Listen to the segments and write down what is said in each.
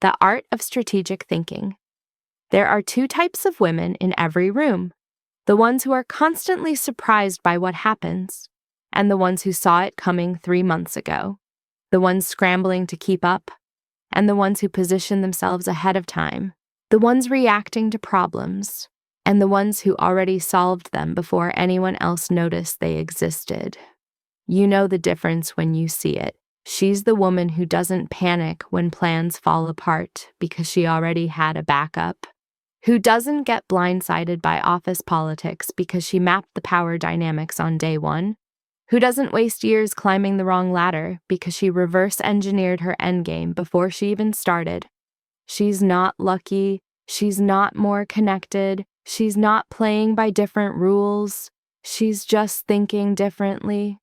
The art of strategic thinking. There are two types of women in every room: the ones who are constantly surprised by what happens, and the ones who saw it coming 3 months ago, the ones scrambling to keep up, and the ones who position themselves ahead of time, the ones reacting to problems, and the ones who already solved them before anyone else noticed they existed. You know the difference when you see it. She's the woman who doesn't panic when plans fall apart because she already had a backup, who doesn't get blindsided by office politics because she mapped the power dynamics on day one, who doesn't waste years climbing the wrong ladder because she reverse-engineered her endgame before she even started. She's not lucky, she's not more connected, she's not playing by different rules, she's just thinking differently.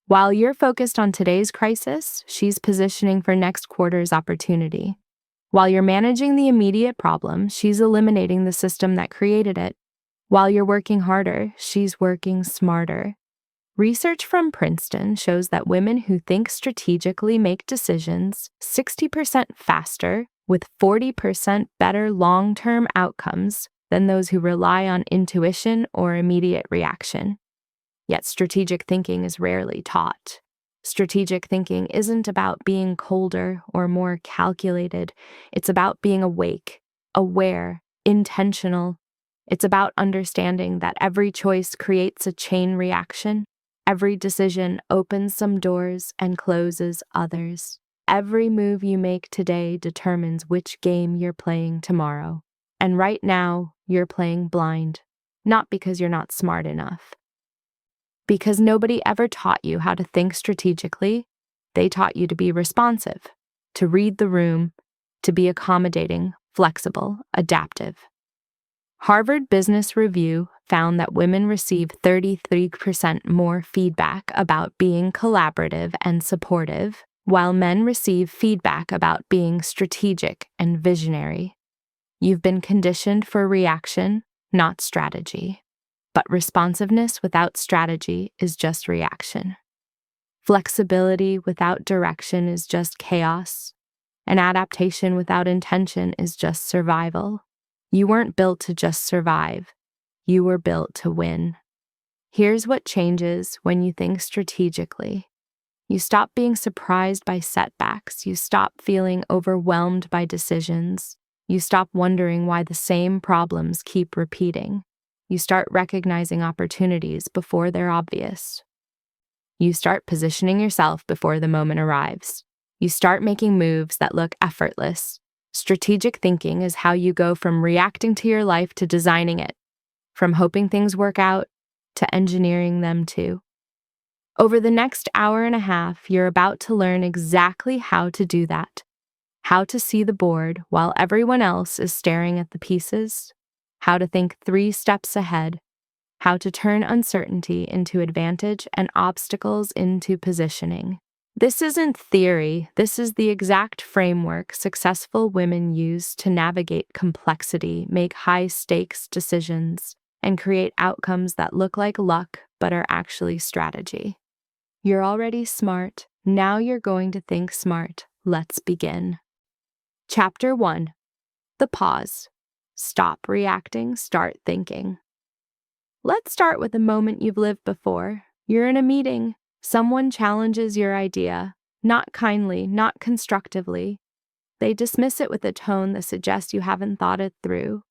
While you're focused on today's crisis, she's positioning for next quarter's opportunity. While you're managing the immediate problem, she's eliminating the system that created it. While you're working harder, she's working smarter. Research from Princeton shows that women who think strategically make decisions 60% faster with 40% better long-term outcomes than those who rely on intuition or immediate reaction. Yet strategic thinking is rarely taught. Strategic thinking isn't about being colder or more calculated. It's about being awake, aware, intentional. It's about understanding that every choice creates a chain reaction. Every decision opens some doors and closes others. Every move you make today determines which game you're playing tomorrow. And right now, you're playing blind. Not because you're not smart enough. Because nobody ever taught you how to think strategically. They taught you to be responsive, to read the room, to be accommodating, flexible, adaptive. Harvard Business Review found that women receive 33% more feedback about being collaborative and supportive, while men receive feedback about being strategic and visionary. You've been conditioned for reaction, not strategy. But responsiveness without strategy is just reaction. Flexibility without direction is just chaos. And adaptation without intention is just survival. You weren't built to just survive. You were built to win. Here's what changes when you think strategically. You stop being surprised by setbacks. You stop feeling overwhelmed by decisions. You stop wondering why the same problems keep repeating. You start recognizing opportunities before they're obvious. You start positioning yourself before the moment arrives. You start making moves that look effortless. Strategic thinking is how you go from reacting to your life to designing it, from hoping things work out to engineering them too. Over the next hour and a half, you're about to learn exactly how to do that. How to see the board while everyone else is staring at the pieces. How to think 3 steps ahead, how to turn uncertainty into advantage and obstacles into positioning. This isn't theory, this is the exact framework successful women use to navigate complexity, make high-stakes decisions, and create outcomes that look like luck but are actually strategy. You're already smart, now you're going to think smart. Let's begin. Chapter 1. The pause. Stop reacting, start thinking. Let's start with a moment you've lived before. You're in a meeting. Someone challenges your idea, not kindly, not constructively. They dismiss it with a tone that suggests you haven't thought it through.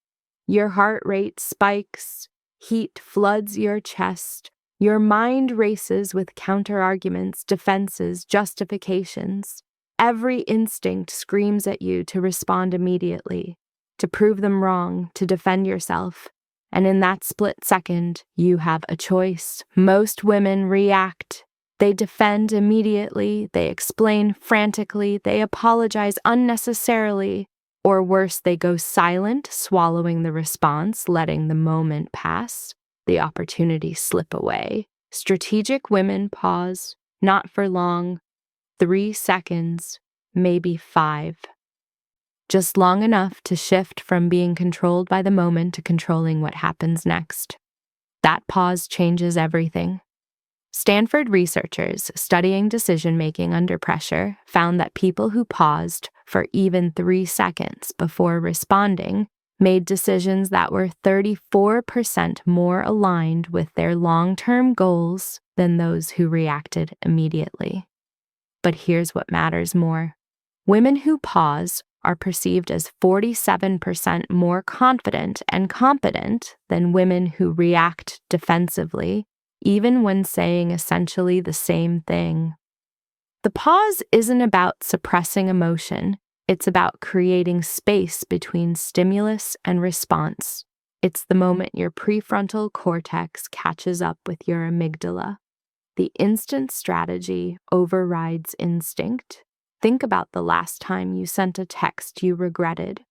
Your heart rate spikes, heat floods your chest. Your mind races with counter-arguments, defenses, justifications. Every instinct screams at you to respond immediately, to prove them wrong, to defend yourself. And in that split second, you have a choice. Most women react. They defend immediately, they explain frantically, they apologize unnecessarily, or worse, they go silent, swallowing the response, letting the moment pass, the opportunity slip away. Strategic women pause, not for long, 3 seconds, maybe 5. Just long enough to shift from being controlled by the moment to controlling what happens next. That pause changes everything. Stanford researchers studying decision-making under pressure found that people who paused for even 3 seconds before responding made decisions that were 34% more aligned with their long-term goals than those who reacted immediately. But here's what matters more. Women who pause are perceived as 47% more confident and competent than women who react defensively, even when saying essentially the same thing. The pause isn't about suppressing emotion. It's about creating space between stimulus and response. It's the moment your prefrontal cortex catches up with your amygdala. The instant strategy overrides instinct. Think about the last time you sent a text you regretted,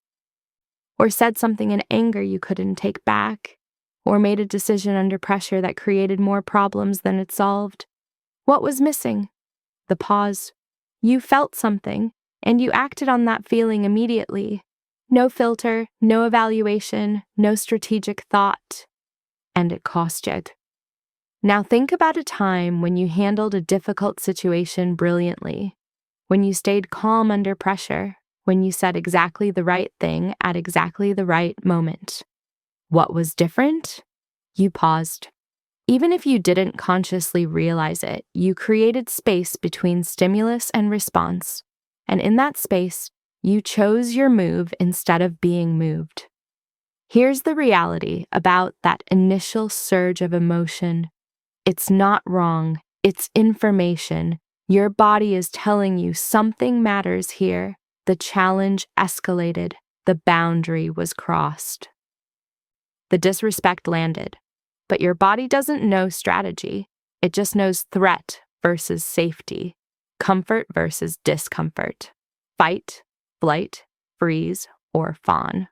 or said something in anger you couldn't take back, or made a decision under pressure that created more problems than it solved. What was missing? The pause. You felt something, and you acted on that feeling immediately. No filter, no evaluation, no strategic thought. And it cost you. Now think about a time when you handled a difficult situation brilliantly, when you stayed calm under pressure, when you said exactly the right thing at exactly the right moment. What was different? You paused. Even if you didn't consciously realize it, you created space between stimulus and response. And in that space, you chose your move instead of being moved. Here's the reality about that initial surge of emotion. It's not wrong. It's information. Your body is telling you something matters here. The challenge escalated. The boundary was crossed. The disrespect landed. But your body doesn't know strategy. It just knows threat versus safety, comfort versus discomfort, fight, flight, freeze, or fawn.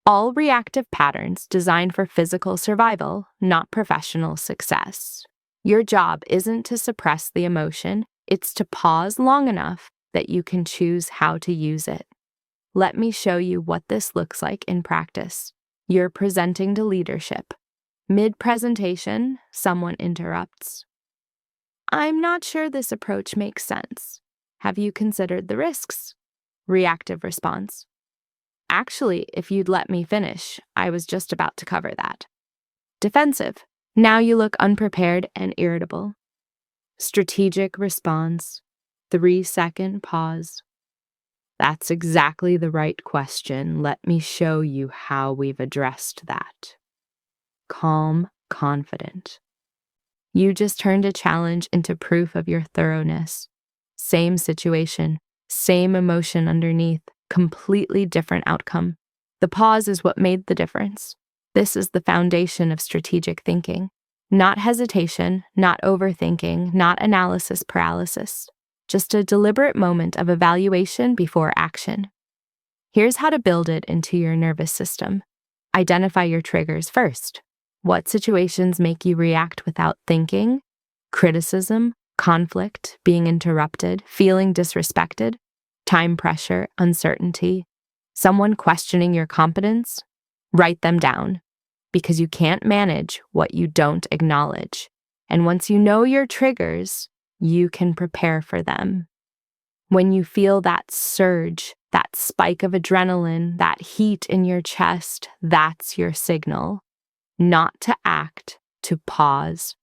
All reactive patterns designed for physical survival, not professional success. Your job isn't to suppress the emotion, it's to pause long enough that you can choose how to use it. Let me show you what this looks like in practice. You're presenting to leadership. Mid-presentation, someone interrupts. I'm not sure this approach makes sense. Have you considered the risks? Reactive response. Actually, if you'd let me finish, I was just about to cover that. Defensive. Now you look unprepared and irritable. Strategic response. 3-second pause. That's exactly the right question. Let me show you how we've addressed that. Calm, confident. You just turned a challenge into proof of your thoroughness. Same situation, same emotion underneath, completely different outcome. The pause is what made the difference. This is the foundation of strategic thinking. Not hesitation, not overthinking, not analysis paralysis. Just a deliberate moment of evaluation before action. Here's how to build it into your nervous system. Identify your triggers first. What situations make you react without thinking? Criticism, conflict, being interrupted, feeling disrespected, time pressure, uncertainty, someone questioning your competence? Write them down, because you can't manage what you don't acknowledge. And once you know your triggers, you can prepare for them. When you feel that surge, that spike of adrenaline, that heat in your chest, that's your signal. Not to act, to pause.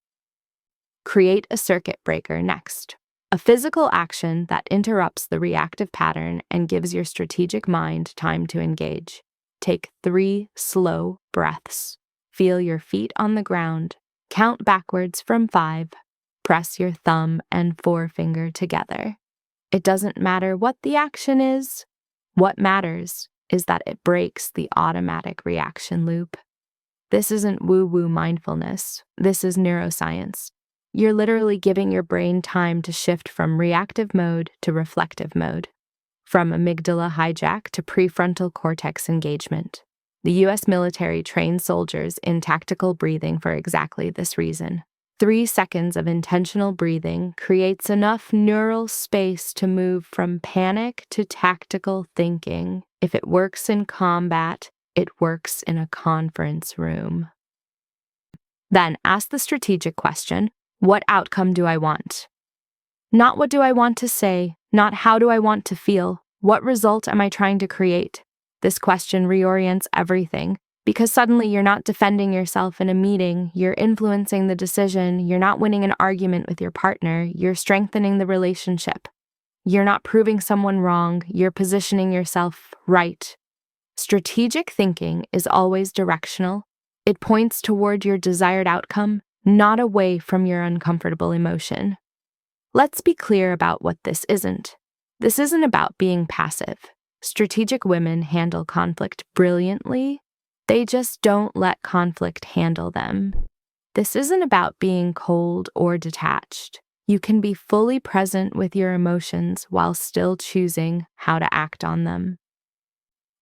Create a circuit breaker next. A physical action that interrupts the reactive pattern and gives your strategic mind time to engage. Take 3 slow breaths. Feel your feet on the ground. Count backwards from 5. Press your thumb and forefinger together. It doesn't matter what the action is. What matters is that it breaks the automatic reaction loop. This isn't woo-woo mindfulness. This is neuroscience. You're literally giving your brain time to shift from reactive mode to reflective mode, from amygdala hijack to prefrontal cortex engagement. The U.S. military trains soldiers in tactical breathing for exactly this reason. 3 seconds of intentional breathing creates enough neural space to move from panic to tactical thinking. If it works in combat, it works in a conference room. Then ask the strategic question, what outcome do I want? Not what do I want to say, not how do I want to feel, What result am I trying to create? This question reorients everything, because suddenly you're not defending yourself in a meeting, you're influencing the decision, you're not winning an argument with your partner, you're strengthening the relationship. You're not proving someone wrong, you're positioning yourself right. Strategic thinking is always directional. It points toward your desired outcome, not away from your uncomfortable emotion. Let's be clear about what this isn't. This isn't about being passive. Strategic women handle conflict brilliantly. They just don't let conflict handle them. This isn't about being cold or detached. You can be fully present with your emotions while still choosing how to act on them.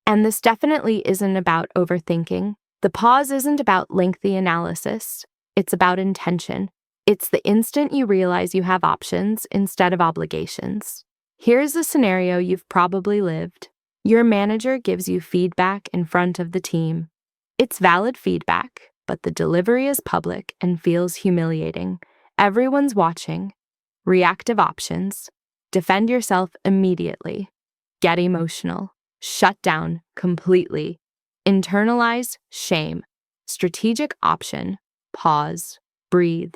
And this definitely isn't about overthinking. The pause isn't about lengthy analysis. It's about intention. It's the instant you realize you have options instead of obligations. Here's a scenario you've probably lived. Your manager gives you feedback in front of the team. It's valid feedback, but the delivery is public and feels humiliating. Everyone's watching. Reactive options. Defend yourself immediately. Get emotional. Shut down completely. Internalize shame. Strategic option. Pause. Breathe.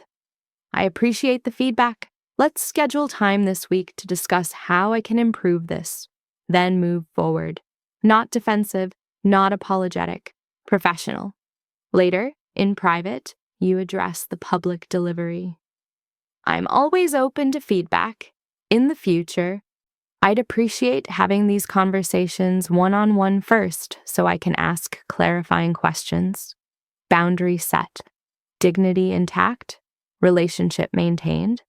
I appreciate the feedback. Let's schedule time this week to discuss how I can improve this. Then move forward. Not defensive, not apologetic. Professional. Later, in private, you address the public delivery. I'm always open to feedback. In the future, I'd appreciate having these conversations one-on-one first so I can ask clarifying questions. Boundary set. Dignity intact. Relationship maintained.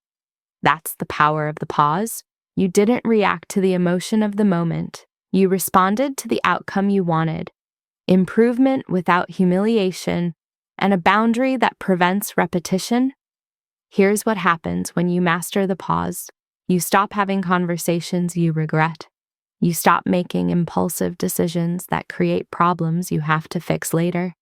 That's the power of the pause. You didn't react to the emotion of the moment. You responded to the outcome you wanted. Improvement without humiliation, and a boundary that prevents repetition. Here's what happens when you master the pause. You stop having conversations you regret. You stop making impulsive decisions that create problems you have to fix later.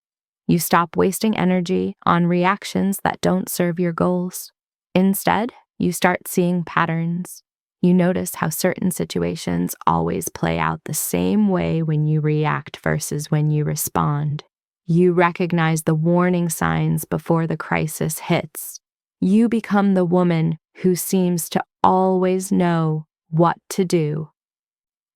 You stop wasting energy on reactions that don't serve your goals. Instead, you start seeing patterns. You notice how certain situations always play out the same way when you react versus when you respond. You recognize the warning signs before the crisis hits. You become the woman who seems to always know what to do.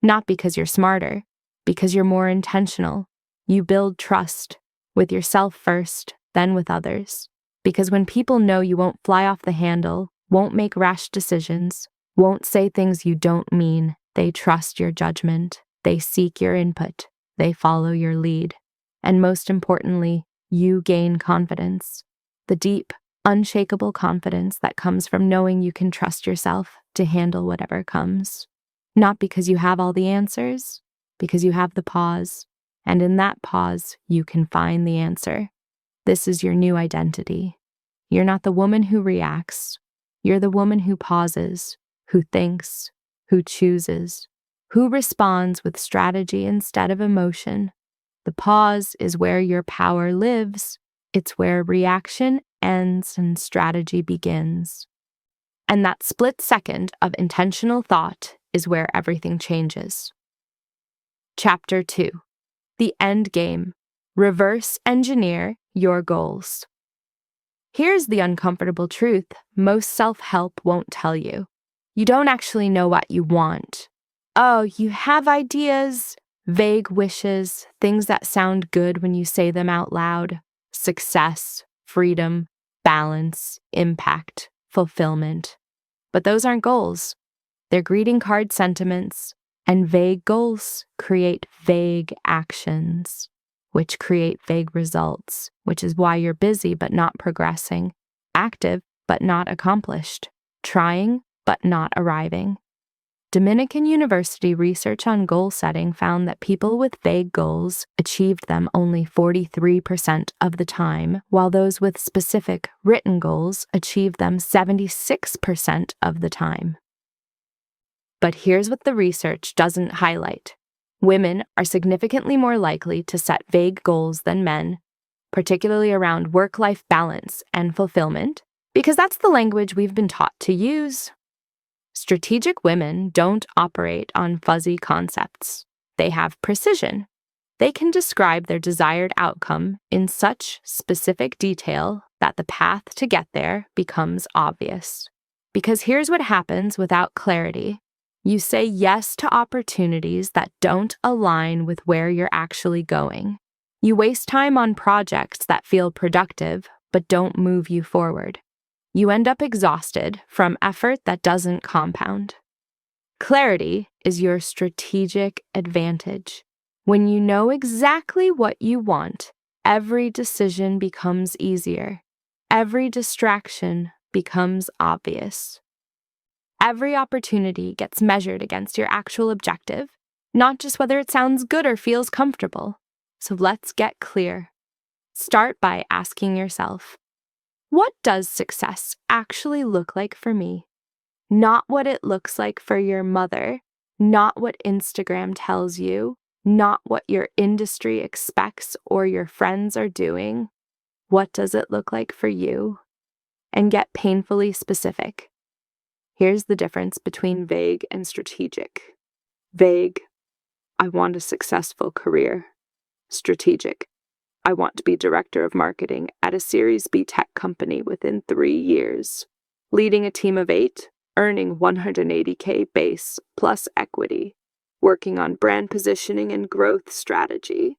Not because you're smarter, because you're more intentional. You build trust with yourself first, then with others. Because when people know you won't fly off the handle, won't make rash decisions, won't say things you don't mean, they trust your judgment, they seek your input, they follow your lead. And most importantly, you gain confidence. The deep, unshakable confidence that comes from knowing you can trust yourself to handle whatever comes. Not because you have all the answers, because you have the pause. And in that pause, you can find the answer. This is your new identity. You're not the woman who reacts. You're the woman who pauses, who thinks, who chooses, who responds with strategy instead of emotion. The pause is where your power lives. It's where reaction ends and strategy begins. And that split second of intentional thought is where everything changes. Chapter 2. The End Game. Reverse engineer your goals. Here's the uncomfortable truth most self-help won't tell you. You don't actually know what you want. Oh, you have ideas, vague wishes, things that sound good when you say them out loud. Success, freedom, balance, impact, fulfillment. But those aren't goals. They're greeting card sentiments, and vague goals create vague actions, which create vague results, which is why you're busy but not progressing, active but not accomplished, trying but not arriving. Dominican University research on goal setting found that people with vague goals achieved them only 43% of the time, while those with specific written goals achieved them 76% of the time. But here's what the research doesn't highlight. Women are significantly more likely to set vague goals than men, particularly around work-life balance and fulfillment, because that's the language we've been taught to use. Strategic women don't operate on fuzzy concepts. They have precision. They can describe their desired outcome in such specific detail that the path to get there becomes obvious. Because here's what happens without clarity. You say yes to opportunities that don't align with where you're actually going. You waste time on projects that feel productive but don't move you forward. You end up exhausted from effort that doesn't compound. Clarity is your strategic advantage. When you know exactly what you want, every decision becomes easier. Every distraction becomes obvious. Every opportunity gets measured against your actual objective, not just whether it sounds good or feels comfortable. So let's get clear. Start by asking yourself, what does success actually look like for me? Not what it looks like for your mother, not what Instagram tells you, not what your industry expects or your friends are doing. What does it look like for you? And get painfully specific. Here's the difference between vague and strategic. Vague, I want a successful career. Strategic, I want to be director of marketing at a Series B tech company within 3 years, leading a team of 8, earning $180K base plus equity, working on brand positioning and growth strategy.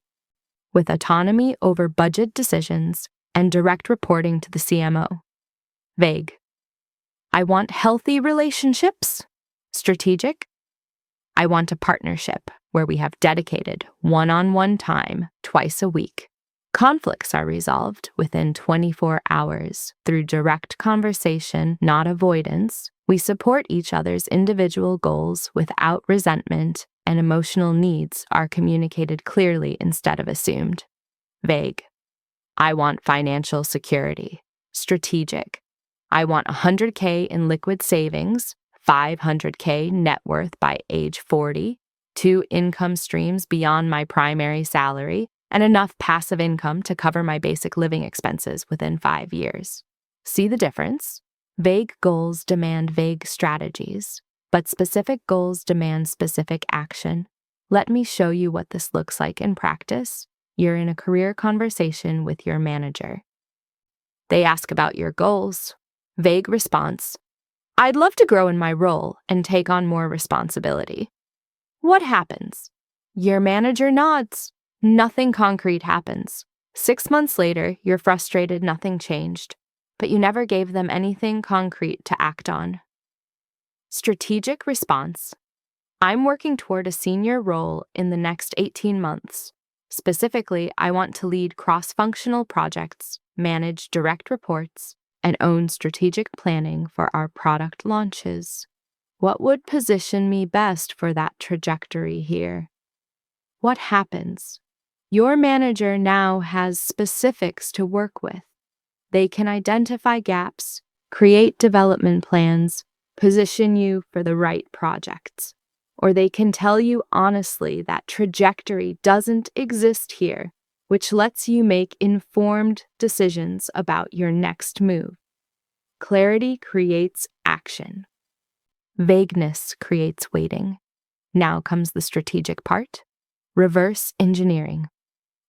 With autonomy over budget decisions and direct reporting to the CMO. Vague, I want healthy relationships. Strategic, I want a partnership where we have dedicated one-on-one time twice a week. Conflicts are resolved within 24 hours through direct conversation, not avoidance. We support each other's individual goals without resentment, and emotional needs are communicated clearly instead of assumed. Vague, I want financial security. Strategic, I want $100K in liquid savings, $500K net worth by age 40, 2 income streams beyond my primary salary, and enough passive income to cover my basic living expenses within 5 years. See the difference? Vague goals demand vague strategies, but specific goals demand specific action. Let me show you what this looks like in practice. You're in a career conversation with your manager. They ask about your goals. Vague response, I'd love to grow in my role and take on more responsibility. What happens? Your manager nods. Nothing concrete happens. 6 months later, you're frustrated nothing changed, but you never gave them anything concrete to act on. Strategic response, I'm working toward a senior role in the next 18 months. Specifically, I want to lead cross-functional projects, manage direct reports, and own strategic planning for our product launches. What would position me best for that trajectory here? What happens? Your manager now has specifics to work with. They can identify gaps, create development plans, position you for the right projects. Or they can tell you honestly that trajectory doesn't exist here, which lets you make informed decisions about your next move. Clarity creates action. Vagueness creates waiting. Now comes the strategic part. Reverse engineering.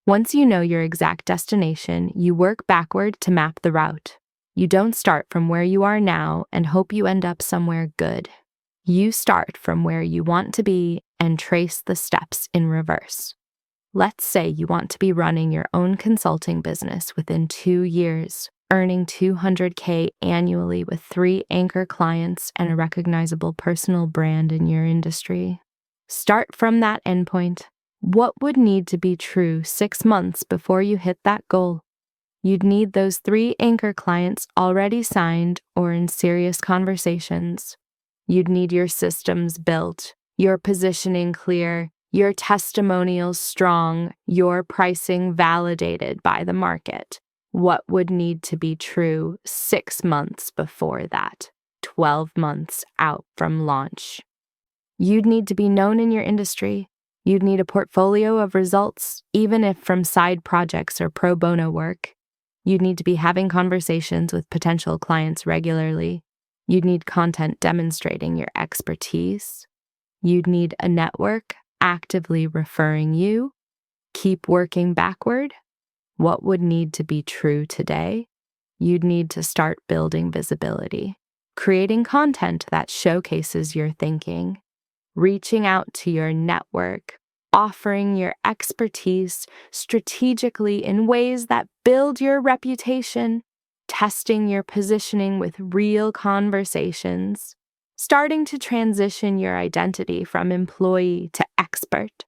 Once you know your exact destination, you work backward to map the route. You don't start from where you are now and hope you end up somewhere good. You start from where you want to be and trace the steps in reverse. Let's say you want to be running your own consulting business within 2 years, earning $200K annually with 3 anchor clients and a recognizable personal brand in your industry. Start from that endpoint. What would need to be true 6 months before you hit that goal? You'd need those 3 anchor clients already signed or in serious conversations. You'd need your systems built, your positioning clear, your testimonials strong, your pricing validated by the market. What would need to be true 6 months before that, 12 months out from launch? You'd need to be known in your industry. You'd need a portfolio of results, even if from side projects or pro bono work. You'd need to be having conversations with potential clients regularly. You'd need content demonstrating your expertise. You'd need a network actively referring you. Keep working backward. What would need to be true today? You'd need to start building visibility, creating content that showcases your thinking, reaching out to your network, offering your expertise strategically in ways that build your reputation, testing your positioning with real conversations, starting to transition your identity from employee to expert.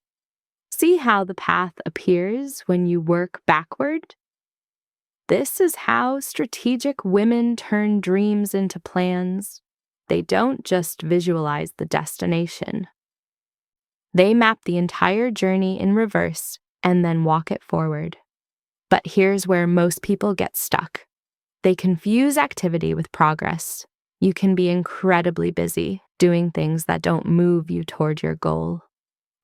See how the path appears when you work backward? This is how strategic women turn dreams into plans. They don't just visualize the destination. They map the entire journey in reverse and then walk it forward. But here's where most people get stuck. They confuse activity with progress. You can be incredibly busy doing things that don't move you toward your goal.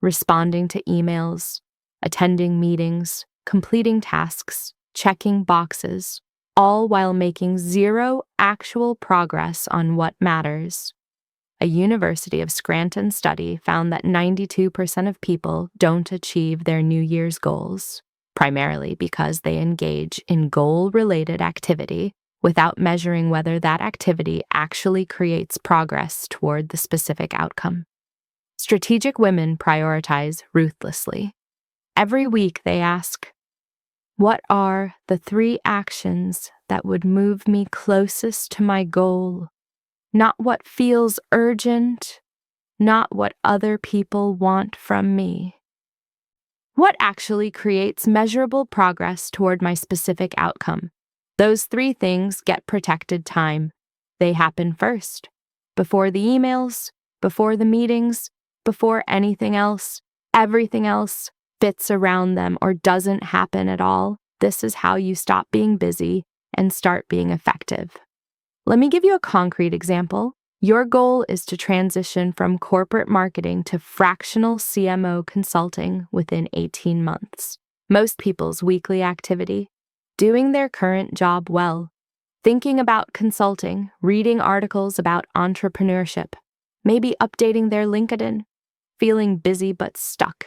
Responding to emails, attending meetings, completing tasks, checking boxes, all while making zero actual progress on what matters. A University of Scranton study found that 92% of people don't achieve their New Year's goals, primarily because they engage in goal-related activity without measuring whether that activity actually creates progress toward the specific outcome. Strategic women prioritize ruthlessly. Every week they ask, what are the 3 actions that would move me closest to my goal? Not what feels urgent, not what other people want from me. What actually creates measurable progress toward my specific outcome? Those 3 things get protected time. They happen first, before the emails, before the meetings, before anything else. Everything else fits around them or doesn't happen at all. This is how you stop being busy and start being effective. Let me give you a concrete example. Your goal is to transition from corporate marketing to fractional CMO consulting within 18 months. Most people's weekly activity: doing their current job well, thinking about consulting, reading articles about entrepreneurship, maybe updating their LinkedIn, feeling busy but stuck.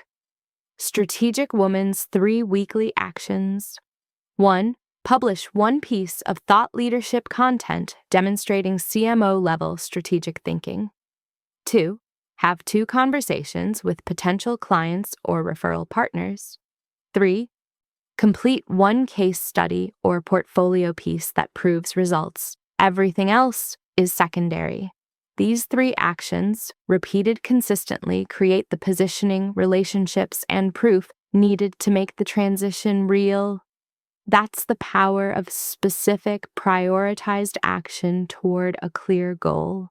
Strategic Woman's 3 weekly actions. 1. Publish 1 piece of thought leadership content demonstrating CMO-level strategic thinking. 2. Have 2 conversations with potential clients or referral partners. 3. Complete 1 case study or portfolio piece that proves results. Everything else is secondary. These 3 actions, repeated consistently, create the positioning, relationships, and proof needed to make the transition real. That's the power of specific, prioritized action toward a clear goal.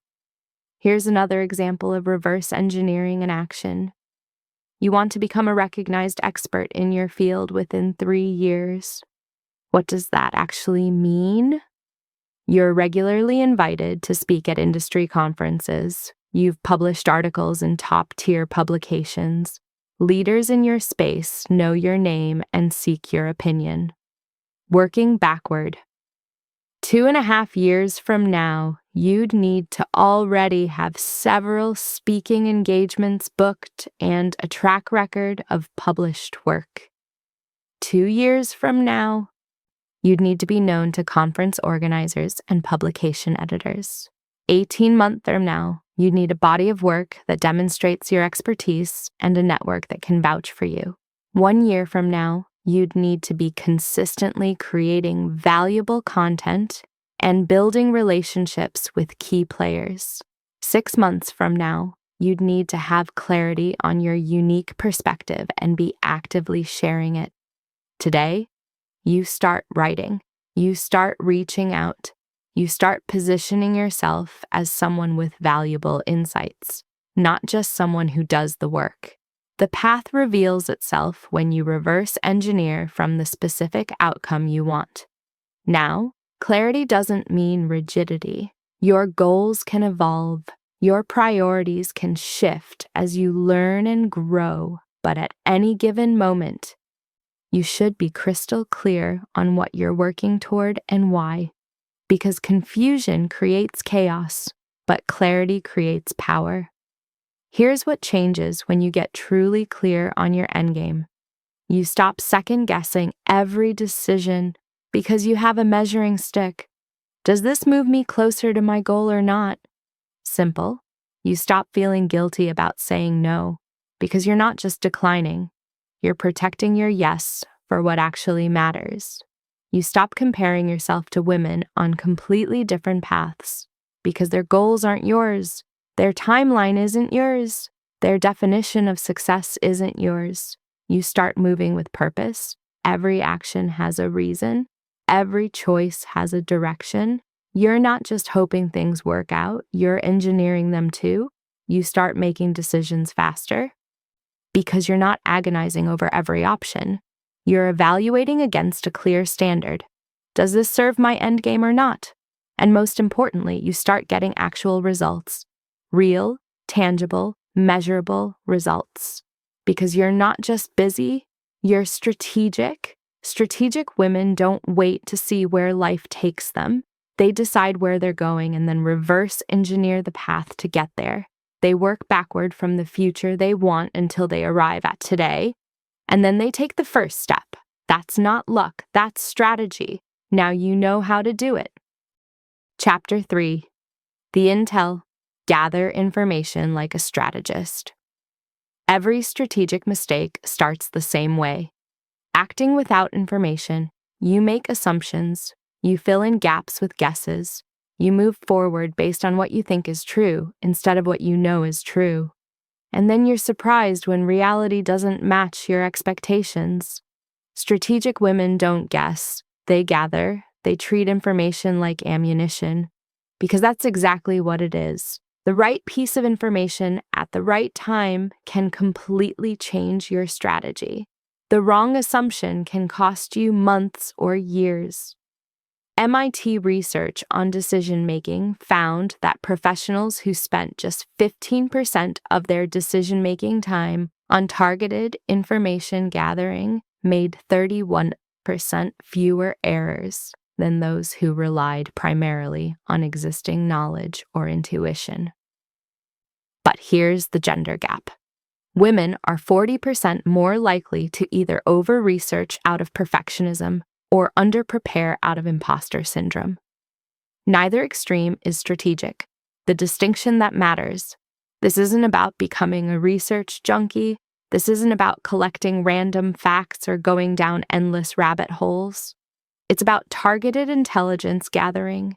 Here's another example of reverse engineering in action. You want to become a recognized expert in your field within 3 years. What does that actually mean? You're regularly invited to speak at industry conferences. You've published articles in top-tier publications. Leaders in your space know your name and seek your opinion. Working backward. 2.5 years from now, you'd need to already have several speaking engagements booked and a track record of published work. 2 years from now, you'd need to be known to conference organizers and publication editors. 18 months from now, you'd need a body of work that demonstrates your expertise and a network that can vouch for you. 1 year from now, you'd need to be consistently creating valuable content and building relationships with key players. 6 months from now, you'd need to have clarity on your unique perspective and be actively sharing it. Today, you start writing. You start reaching out. You start positioning yourself as someone with valuable insights, not just someone who does the work. The path reveals itself when you reverse engineer from the specific outcome you want. Now, clarity doesn't mean rigidity. Your goals can evolve. Your priorities can shift as you learn and grow, but at any given moment, you should be crystal clear on what you're working toward and why. Because confusion creates chaos, but clarity creates power. Here's what changes when you get truly clear on your endgame. You stop second-guessing every decision because you have a measuring stick. Does this move me closer to my goal or not? Simple. You stop feeling guilty about saying no because you're not just declining. You're protecting your yes for what actually matters. You stop comparing yourself to women on completely different paths because their goals aren't yours, their timeline isn't yours, their definition of success isn't yours. You start moving with purpose. Every action has a reason. Every choice has a direction. You're not just hoping things work out, you're engineering them too. You start making decisions faster because you're not agonizing over every option. You're evaluating against a clear standard. Does this serve my end game or not? And most importantly, you start getting actual results. Real, tangible, measurable results. Because you're not just busy, you're strategic. Strategic women don't wait to see where life takes them. They decide where they're going and then reverse engineer the path to get there. They work backward from the future they want until they arrive at today. And then they take the first step. That's not luck, that's strategy. Now you know how to do it. Chapter 3. The Intel. Gather information like a strategist. Every strategic mistake starts the same way. Acting without information, you make assumptions, you fill in gaps with guesses, you move forward based on what you think is true instead of what you know is true. And then you're surprised when reality doesn't match your expectations. Strategic women don't guess, they gather, they treat information like ammunition, because that's exactly what it is. The right piece of information at the right time can completely change your strategy. The wrong assumption can cost you months or years. MIT research on decision-making found that professionals who spent just 15% of their decision-making time on targeted information gathering made 31% fewer errors than those who relied primarily on existing knowledge or intuition. But here's the gender gap. Women are 40% more likely to either over-research out of perfectionism or under-prepare out of imposter syndrome. Neither extreme is strategic. The distinction that matters. This isn't about becoming a research junkie. This isn't about collecting random facts or going down endless rabbit holes. It's about targeted intelligence gathering,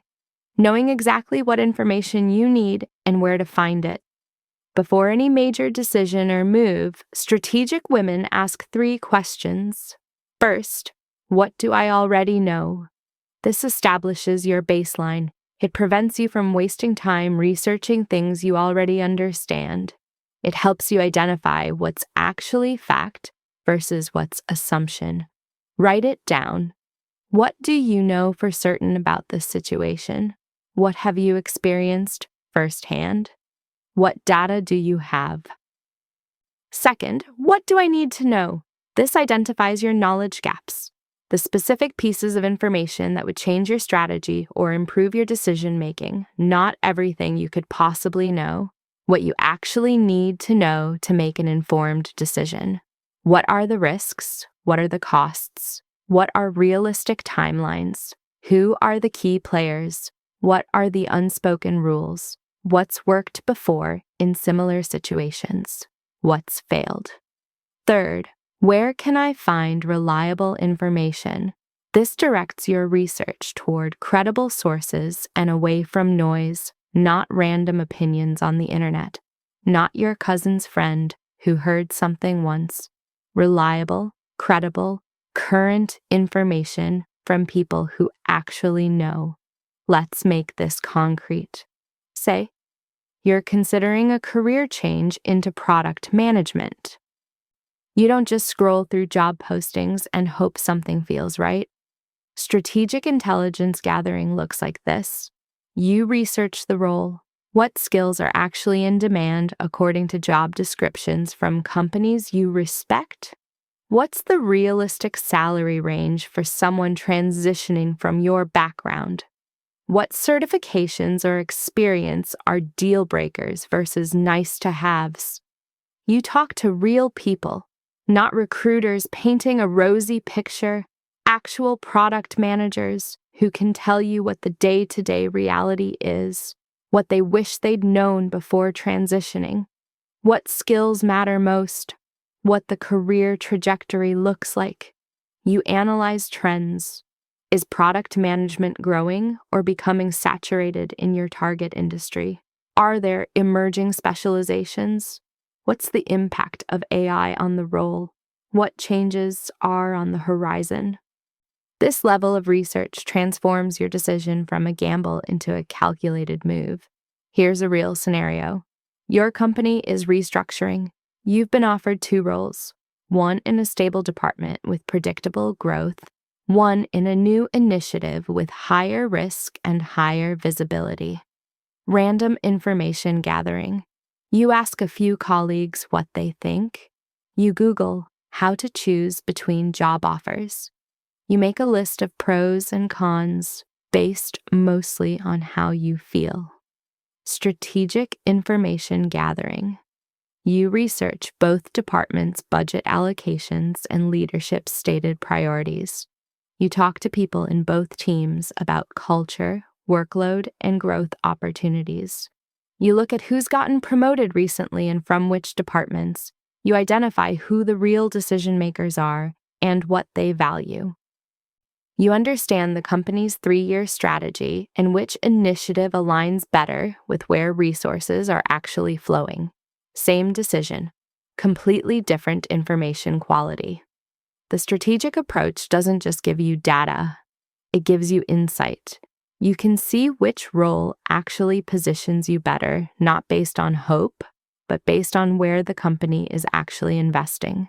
knowing exactly what information you need and where to find it. Before any major decision or move, strategic women ask 3 questions. First, what do I already know? This establishes your baseline. It prevents you from wasting time researching things you already understand. It helps you identify what's actually fact versus what's assumption. Write it down. What do you know for certain about this situation? What have you experienced firsthand? What data do you have? Second, what do I need to know? This identifies your knowledge gaps, the specific pieces of information that would change your strategy or improve your decision-making, not everything you could possibly know, what you actually need to know to make an informed decision. What are the risks? What are the costs? What are realistic timelines? Who are the key players? What are the unspoken rules? What's worked before in similar situations? What's failed? Third, where can I find reliable information? This directs your research toward credible sources and away from noise, not random opinions on the internet, not your cousin's friend who heard something once. Reliable, credible, current information from people who actually know. Let's make this concrete. Say, you're considering a career change into product management. You don't just scroll through job postings and hope something feels right. Strategic intelligence gathering looks like this. You research the role. What skills are actually in demand according to job descriptions from companies you respect? What's the realistic salary range for someone transitioning from your background? What certifications or experience are deal breakers versus nice to haves? You talk to real people, not recruiters painting a rosy picture, actual product managers who can tell you what the day-to-day reality is, what they wish they'd known before transitioning, what skills matter most, what the career trajectory looks like. You analyze trends. Is product management growing or becoming saturated in your target industry? Are there emerging specializations? What's the impact of AI on the role? What changes are on the horizon? This level of research transforms your decision from a gamble into a calculated move. Here's a real scenario. Your company is restructuring. You've been offered 2 roles, one in a stable department with predictable growth, one in a new initiative with higher risk and higher visibility. Random information gathering. You ask a few colleagues what they think. You Google how to choose between job offers. You make a list of pros and cons based mostly on how you feel. Strategic information gathering. You research both departments' budget allocations and leadership's stated priorities. You talk to people in both teams about culture, workload, and growth opportunities. You look at who's gotten promoted recently and from which departments. You identify who the real decision makers are and what they value. You understand the company's 3-year strategy and which initiative aligns better with where resources are actually flowing. Same decision, completely different information quality. The strategic approach doesn't just give you data, it gives you insight. You can see which role actually positions you better, not based on hope, but based on where the company is actually investing.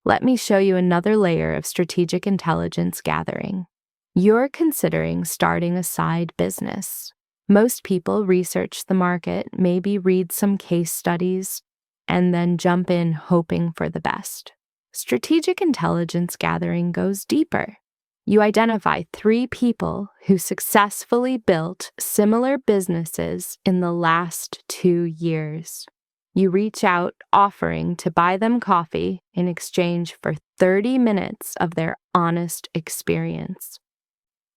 Let me show you another layer of strategic intelligence gathering. You're considering starting a side business. Most people research the market, maybe read some case studies, and then jump in hoping for the best. Strategic intelligence gathering goes deeper. You identify 3 people who successfully built similar businesses in the last 2 years. You reach out offering to buy them coffee in exchange for 30 minutes of their honest experience.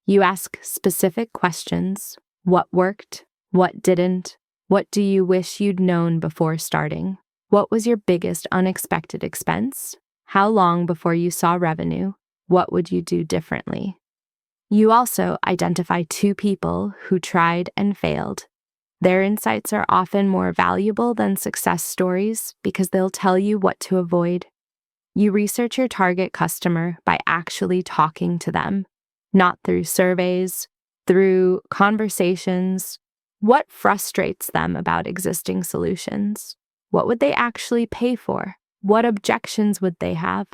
You ask specific questions. What worked? What didn't? What do you wish you'd known before starting? What was your biggest unexpected expense? How long before you saw revenue? What would you do differently? You also identify 2 people who tried and failed. Their insights are often more valuable than success stories because they'll tell you what to avoid. You research your target customer by actually talking to them, not through surveys, through conversations. What frustrates them about existing solutions? What would they actually pay for? What objections would they have?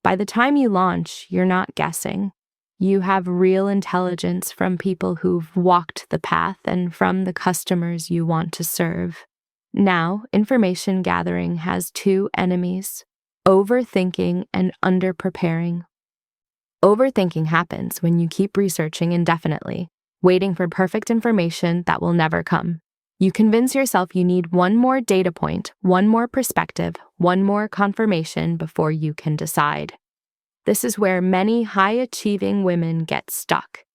By the time you launch, you're not guessing. You have real intelligence from people who've walked the path and from the customers you want to serve. Now, information gathering has 2 enemies: overthinking and underpreparing. Overthinking happens when you keep researching indefinitely, waiting for perfect information that will never come. You convince yourself you need one more data point, one more perspective, one more confirmation before you can decide. This is where many high-achieving women get stuck.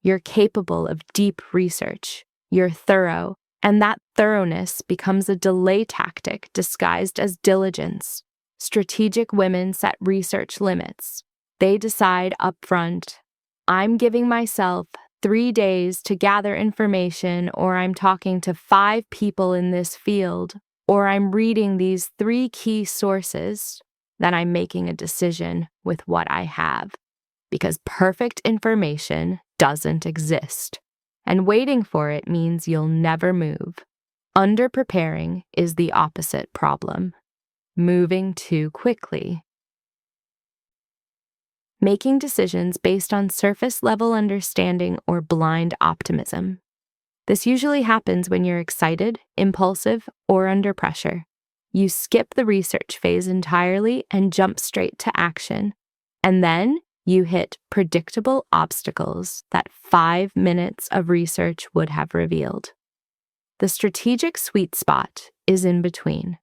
You're capable of deep research. You're thorough, and that thoroughness becomes a delay tactic disguised as diligence. Strategic women set research limits. They decide upfront, I'm giving myself 3 days to gather information, or I'm talking to 5 people in this field, or I'm reading these 3 key sources. Then I'm making a decision with what I have, because perfect information doesn't exist, and waiting for it means you'll never move. Underpreparing is the opposite problem: moving too quickly. Making decisions based on surface-level understanding or blind optimism. This usually happens when you're excited, impulsive, or under pressure. You skip the research phase entirely and jump straight to action. And then You hit predictable obstacles that 5 minutes of research would have revealed. The strategic sweet spot is in between.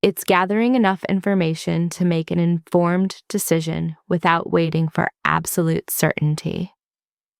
It's gathering enough information to make an informed decision without waiting for absolute certainty.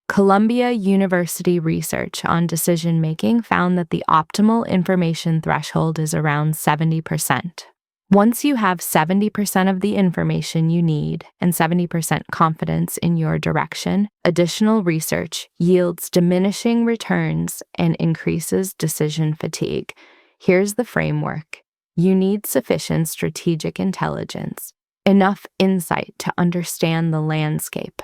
Columbia University research on decision-making found that the optimal information threshold is around 70%. Once you have 70% of the information you need and 70% confidence in your direction, additional research yields diminishing returns and increases decision fatigue. Here's the framework. You need sufficient strategic intelligence, enough insight to understand the landscape.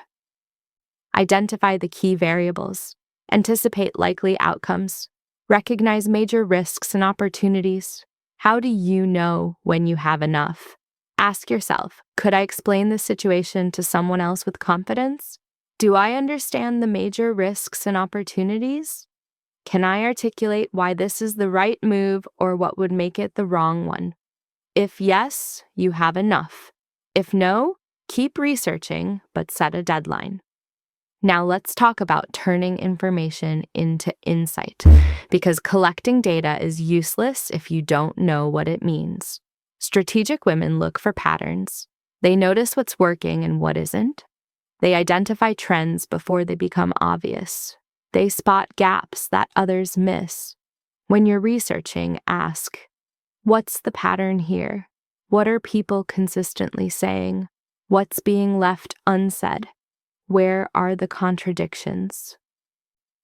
Identify the key variables, anticipate likely outcomes, recognize major risks and opportunities. How do you know when you have enough? Ask yourself, could I explain this situation to someone else with confidence? Do I understand the major risks and opportunities? Can I articulate why this is the right move or what would make it the wrong one? If yes, you have enough. If no, keep researching, but set a deadline. Now let's talk about turning information into insight, because collecting data is useless if you don't know what it means. Strategic women look for patterns. They notice what's working and what isn't. They identify trends before they become obvious. They spot gaps that others miss. When you're researching, ask, what's the pattern here? What are people consistently saying? What's being left unsaid? Where are the contradictions?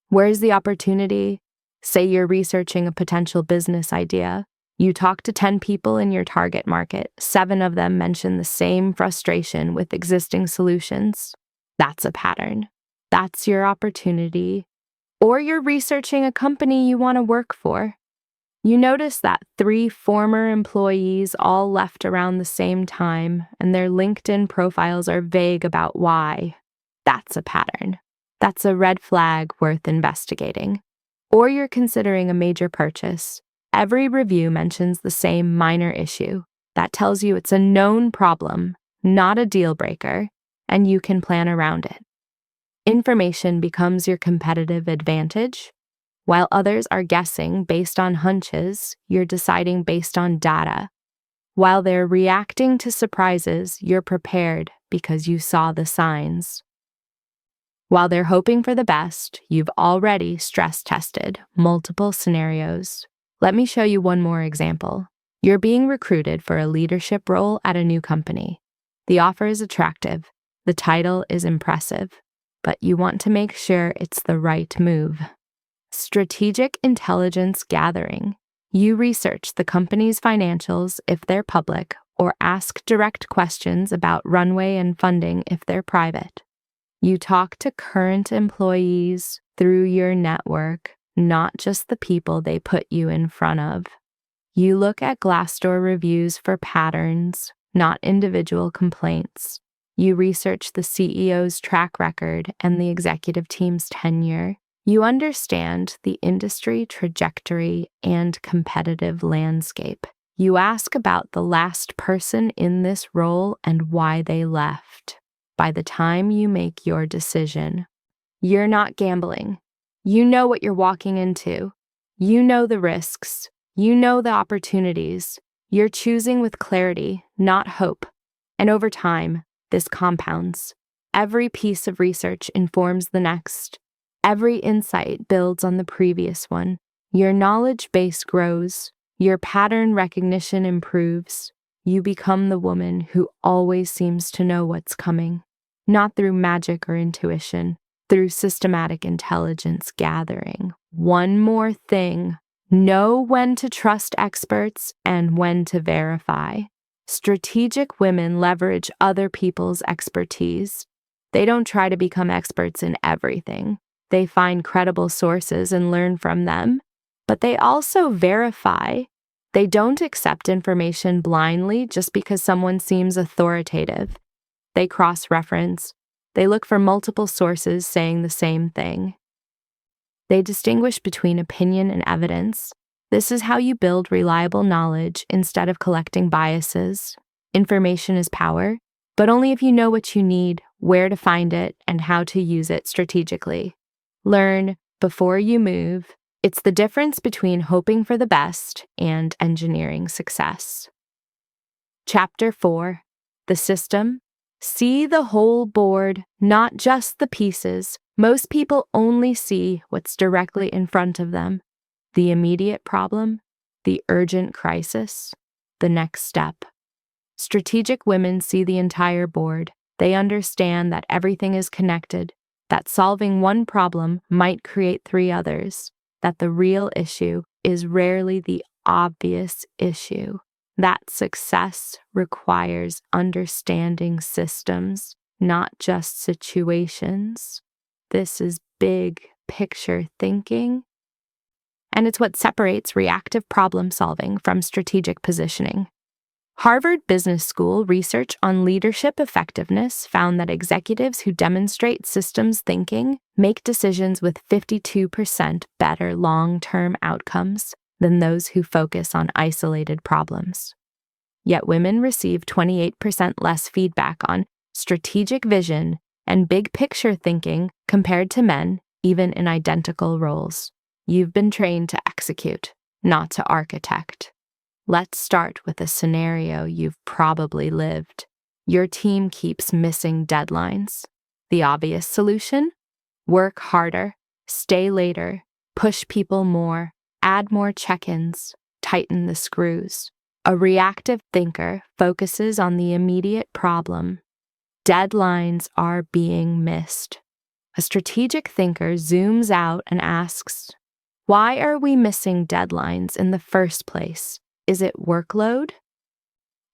Where's the opportunity? Say you're researching a potential business idea. You talk to 10 people in your target market. 7 of them mention the same frustration with existing solutions. That's a pattern. That's your opportunity. Or you're researching a company you want to work for. You notice that 3 former employees all left around the same time, and their LinkedIn profiles are vague about why. That's a pattern. That's a red flag worth investigating. Or you're considering a major purchase. Every review mentions the same minor issue. That tells you it's a known problem, not a deal breaker, and you can plan around it. Information becomes your competitive advantage. While others are guessing based on hunches, you're deciding based on data. While they're reacting to surprises, you're prepared because you saw the signs. While they're hoping for the best, you've already stress-tested multiple scenarios. Let me show you one more example. You're being recruited for a leadership role at a new company. The offer is attractive. The title is impressive. But you want to make sure it's the right move. Strategic intelligence gathering. You research the company's financials if they're public, or ask direct questions about runway and funding if they're private. You talk to current employees through your network, not just the people they put you in front of. You look at Glassdoor reviews for patterns, not individual complaints. You research the CEO's track record and the executive team's tenure. You understand the industry trajectory and competitive landscape. You ask about the last person in this role and why they left. By the time you make your decision, you're not gambling. You know what you're walking into. You know the risks. You know the opportunities. You're choosing with clarity, not hope. And over time, this compounds. Every piece of research informs the next. Every insight builds on the previous one. Your knowledge base grows. Your pattern recognition improves. You become the woman who always seems to know what's coming. Not through magic or intuition, through systematic intelligence gathering. One more thing. Know when to trust experts and when to verify. Strategic women leverage other people's expertise. They don't try to become experts in everything. They find credible sources and learn from them. But they also verify. They don't accept information blindly just because someone seems authoritative. They cross-reference. They look for multiple sources saying the same thing. They distinguish between opinion and evidence. This is how you build reliable knowledge instead of collecting biases. Information is power, but only if you know what you need, where to find it, and how to use it strategically. Learn before you move. It's the difference between hoping for the best and engineering success. Chapter 4. The System. See the whole board, not just the pieces. Most people only see what's directly in front of them. The immediate problem, the urgent crisis, the next step. Strategic women see the entire board. They understand that everything is connected, that solving one problem might create 3 others, that the real issue is rarely the obvious issue, that success requires understanding systems, not just situations. This is big picture thinking, and it's what separates reactive problem solving from strategic positioning. Harvard Business School research on leadership effectiveness found that executives who demonstrate systems thinking make decisions with 52% better long-term outcomes than those who focus on isolated problems. Yet women receive 28% less feedback on strategic vision and big picture thinking compared to men, even in identical roles. You've been trained to execute, not to architect. Let's start with a scenario you've probably lived. Your team keeps missing deadlines. The obvious solution? Work harder, stay later, push people more, add more check-ins, tighten the screws. A reactive thinker focuses on the immediate problem. Deadlines are being missed. A strategic thinker zooms out and asks, why are we missing deadlines in the first place? Is it workload?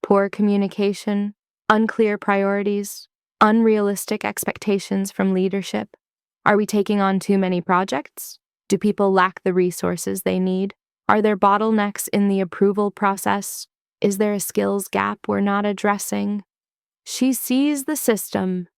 Poor communication? Unclear priorities? Unrealistic expectations from leadership? Are we taking on too many projects? Do people lack the resources they need? Are there bottlenecks in the approval process? Is there a skills gap we're not addressing? She sees the system,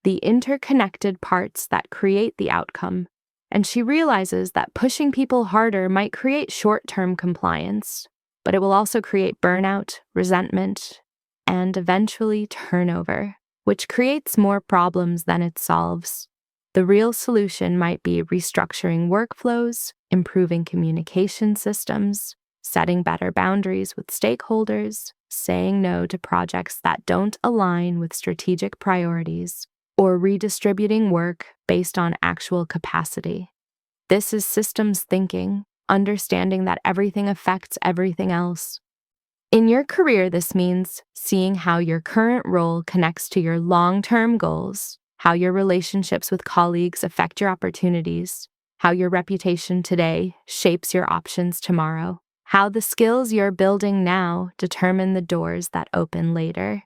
the interconnected parts that create the outcome, and she realizes that pushing people harder might create short-term compliance, but it will also create burnout, resentment, and eventually turnover, which creates more problems than it solves. The real solution might be restructuring workflows, improving communication systems, setting better boundaries with stakeholders, saying no to projects that don't align with strategic priorities, or redistributing work based on actual capacity. This is systems thinking, understanding that everything affects everything else. In your career, this means seeing how your current role connects to your long-term goals, how your relationships with colleagues affect your opportunities, how your reputation today shapes your options tomorrow, how the skills you're building now determine the doors that open later.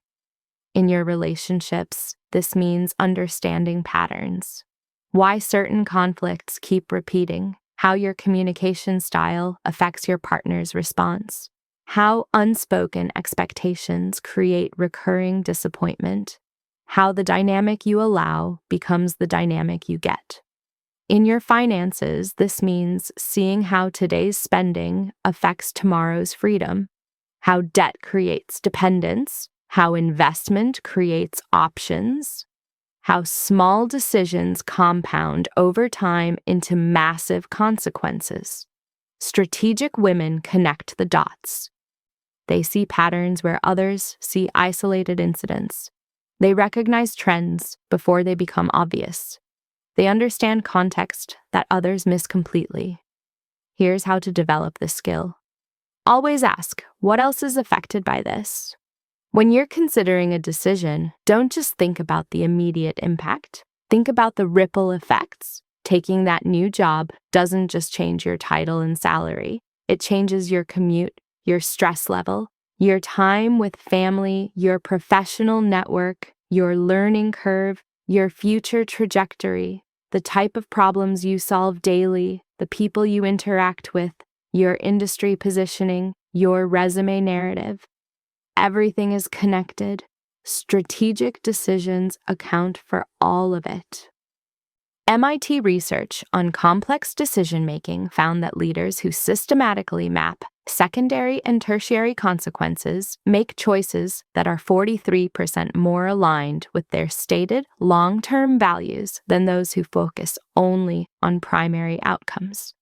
In your relationships, this means understanding patterns, why certain conflicts keep repeating, how your communication style affects your partner's response, how unspoken expectations create recurring disappointment, how the dynamic you allow becomes the dynamic you get. In your finances, this means seeing how today's spending affects tomorrow's freedom, how debt creates dependence, how investment creates options, how small decisions compound over time into massive consequences. Strategic women connect the dots. They see patterns where others see isolated incidents. They recognize trends before they become obvious. They understand context that others miss completely. Here's how to develop this skill. Always ask, what else is affected by this? When you're considering a decision, don't just think about the immediate impact. Think about the ripple effects. Taking that new job doesn't just change your title and salary. It changes your commute, your stress level, your time with family, your professional network, your learning curve, your future trajectory, the type of problems you solve daily, the people you interact with, your industry positioning, your resume narrative. Everything is connected. Strategic decisions account for all of it. MIT research on complex decision-making found that leaders who systematically map Secondary and tertiary consequences make choices that are 43% more aligned with their stated long-term values than those who focus only on primary outcomes.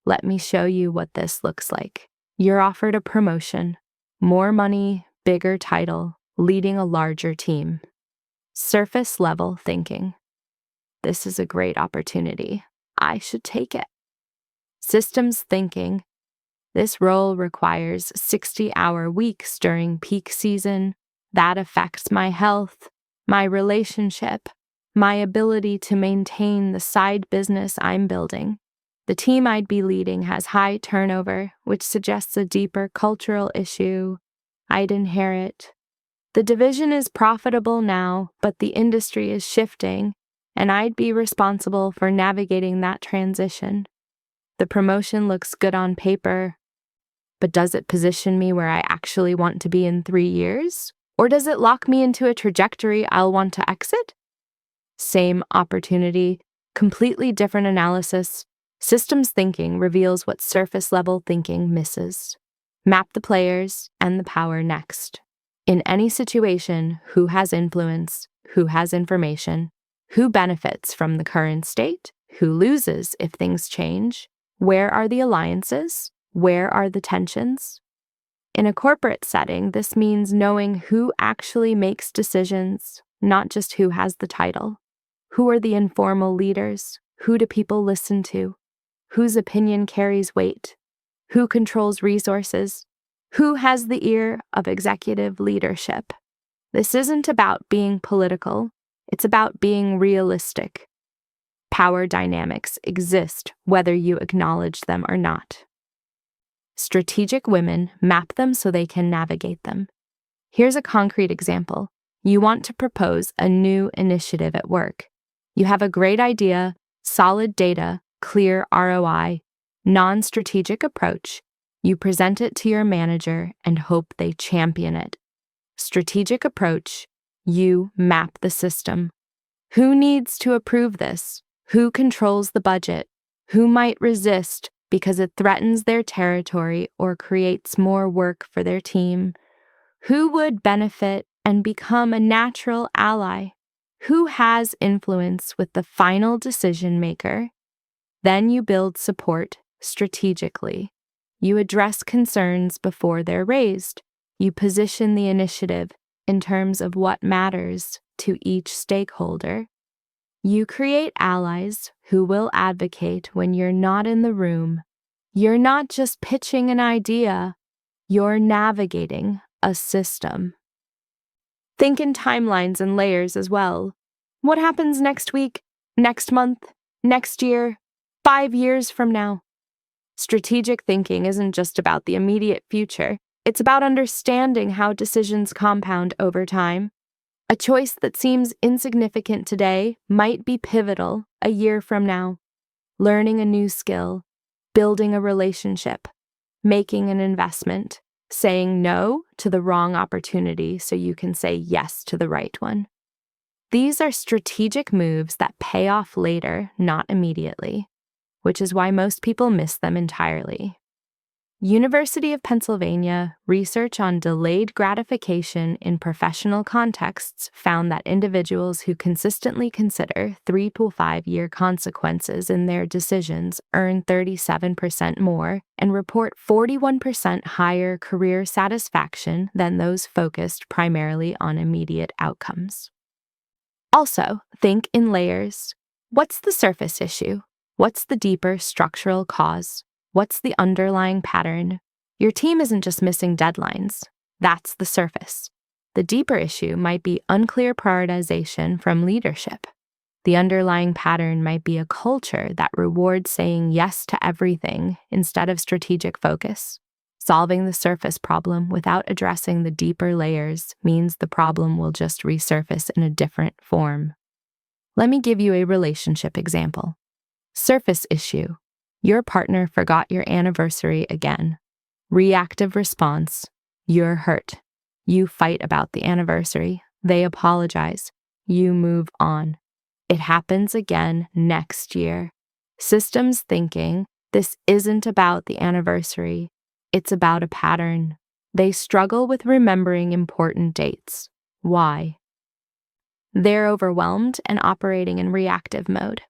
Let me show you what this looks like. You're offered a promotion, more money, bigger title, leading a larger team. Surface level thinking. This is a great opportunity. I should take it. Systems thinking. This role requires 60-hour weeks during peak season. That affects my health, my relationship, my ability to maintain the side business I'm building. The team I'd be leading has high turnover, which suggests a deeper cultural issue I'd inherit. The division is profitable now, but the industry is shifting, and I'd be responsible for navigating that transition. The promotion looks good on paper, but does it position me where I actually want to be in 3 years? Or does it lock me into a trajectory I'll want to exit? Same opportunity, completely different analysis. Systems thinking reveals what surface-level thinking misses. Map the players and the power next. In any situation, who has influence, who has information, who benefits from the current state, who loses if things change, where are the alliances? Where are the tensions? In a corporate setting, this means knowing who actually makes decisions, not just who has the title. Who are the informal leaders? Who do people listen to? Whose opinion carries weight? Who controls resources? Who has the ear of executive leadership? This isn't about being political. It's about being realistic. Power dynamics exist whether you acknowledge them or not. Strategic women map them so they can navigate them. Here's a concrete example. You want to propose a new initiative at work. You have a great idea, solid data, clear ROI, non-strategic approach. You present it to your manager and hope they champion it. Strategic approach, you map the system. Who needs to approve this? Who controls the budget? Who might resist because it threatens their territory or creates more work for their team? Who would benefit and become a natural ally? Who has influence with the final decision maker? Then you build support strategically. You address concerns before they're raised. You position the initiative in terms of what matters to each stakeholder. You create allies who will advocate when you're not in the room. You're not just pitching an idea, you're navigating a system. Think in timelines and layers as well. What happens next week, next month, next year, 5 years from now? Strategic thinking isn't just about the immediate future. It's about understanding how decisions compound over time. A choice that seems insignificant today might be pivotal a year from now. Learning a new skill, building a relationship, making an investment, saying no to the wrong opportunity so you can say yes to the right one. These are strategic moves that pay off later, not immediately, which is why most people miss them entirely. University of Pennsylvania research on delayed gratification in professional contexts found that individuals who consistently consider 3 to 5 year consequences in their decisions earn 37% more and report 41% higher career satisfaction than those focused primarily on immediate outcomes. Also, think in layers. What's the surface issue? What's the deeper structural cause? What's the underlying pattern? Your team isn't just missing deadlines. That's the surface. The deeper issue might be unclear prioritization from leadership. The underlying pattern might be a culture that rewards saying yes to everything instead of strategic focus. Solving the surface problem without addressing the deeper layers means the problem will just resurface in a different form. Let me give you a relationship example. Surface issue. Your partner forgot your anniversary again. Reactive response. You're hurt. You fight about the anniversary. They apologize. You move on. It happens again next year. Systems thinking. This isn't about the anniversary. It's about a pattern. They struggle with remembering important dates. Why? They're overwhelmed and operating in reactive mode.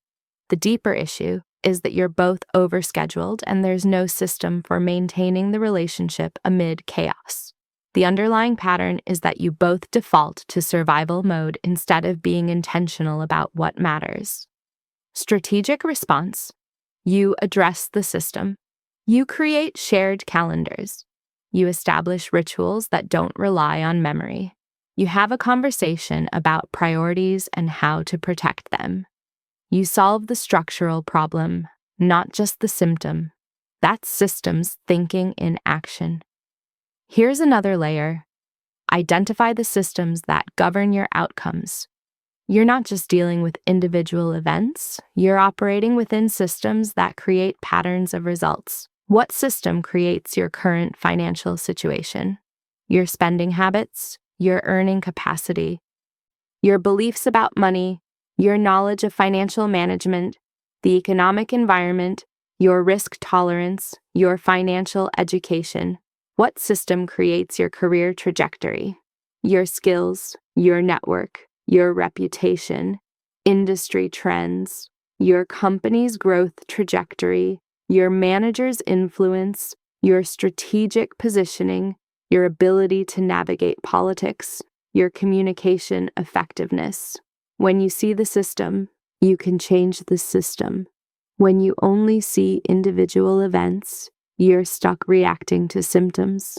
The deeper issue is that you're both overscheduled and there's no system for maintaining the relationship amid chaos. The underlying pattern is that you both default to survival mode instead of being intentional about what matters. Strategic response: you address the system. You create shared calendars. You establish rituals that don't rely on memory. You have a conversation about priorities and how to protect them. You solve the structural problem, not just the symptom. That's systems thinking in action. Here's another layer. Identify the systems that govern your outcomes. You're not just dealing with individual events, you're operating within systems that create patterns of results. What system creates your current financial situation? Your spending habits, your earning capacity, your beliefs about money, your knowledge of financial management, the economic environment, your risk tolerance, your financial education. What system creates your career trajectory? Your skills, your network, your reputation, industry trends, your company's growth trajectory, your manager's influence, your strategic positioning, your ability to navigate politics, your communication effectiveness. When you see the system, you can change the system. When you only see individual events, you're stuck reacting to symptoms.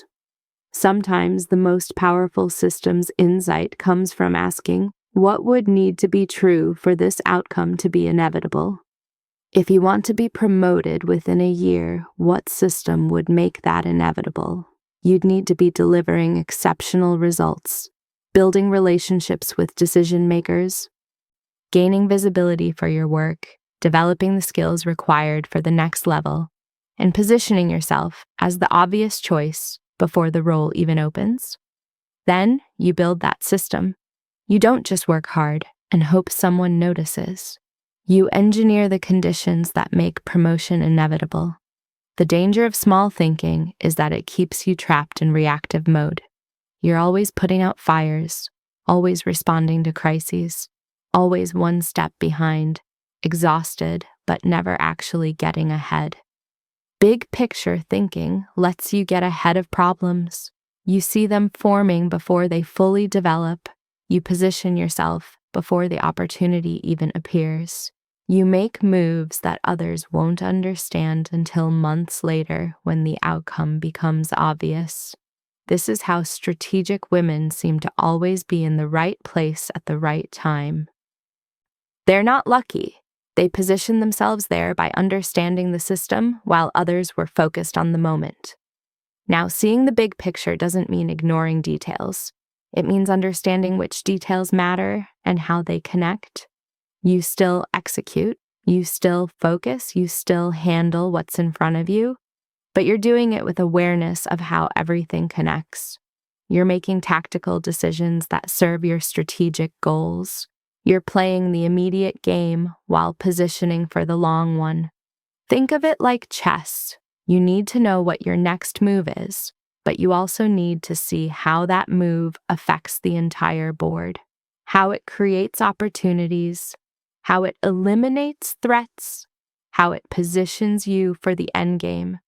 Sometimes the most powerful systems insight comes from asking, what would need to be true for this outcome to be inevitable? If you want to be promoted within a year, what system would make that inevitable? You'd need to be delivering exceptional results, building relationships with decision makers, gaining visibility for your work, developing the skills required for the next level, and positioning yourself as the obvious choice before the role even opens. Then you build that system. You don't just work hard and hope someone notices. You engineer the conditions that make promotion inevitable. The danger of small thinking is that it keeps you trapped in reactive mode. You're always putting out fires, always responding to crises, always one step behind, exhausted but never actually getting ahead. Big picture thinking lets you get ahead of problems. You see them forming before they fully develop. You position yourself before the opportunity even appears. You make moves that others won't understand until months later when the outcome becomes obvious. This is how strategic women seem to always be in the right place at the right time. They're not lucky. They position themselves there by understanding the system while others were focused on the moment. Now, seeing the big picture doesn't mean ignoring details. It means understanding which details matter and how they connect. You still execute, you still focus, you still handle what's in front of you, but you're doing it with awareness of how everything connects. You're making tactical decisions that serve your strategic goals. You're playing the immediate game while positioning for the long one. Think of it like chess. You need to know what your next move is, but you also need to see how that move affects the entire board, how it creates opportunities, how it eliminates threats, how it positions you for the end game.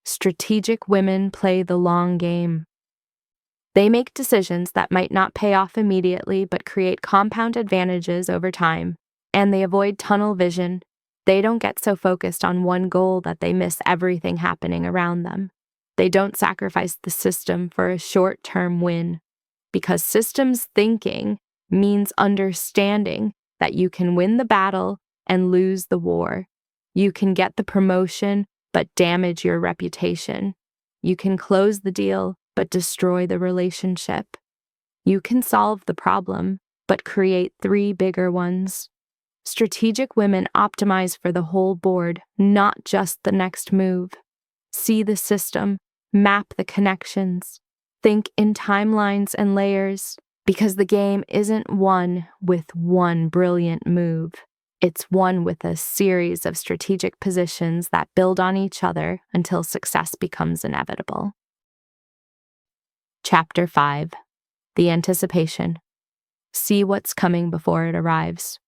Strategic women play the long game. They make decisions that might not pay off immediately but create compound advantages over time, and they avoid tunnel vision. They don't get so focused on one goal that they miss everything happening around them. They don't sacrifice the system for a short-term win, because systems thinking means understanding that you can win the battle and lose the war. You can get the promotion but damage your reputation. You can close the deal but destroy the relationship. You can solve the problem but create 3 bigger ones. Strategic women optimize for the whole board, not just the next move. See the system, map the connections, think in timelines and layers, because the game isn't won with one brilliant move. It's one with a series of strategic positions that build on each other until success becomes inevitable. Chapter 5. The Anticipation. See what's coming before it arrives.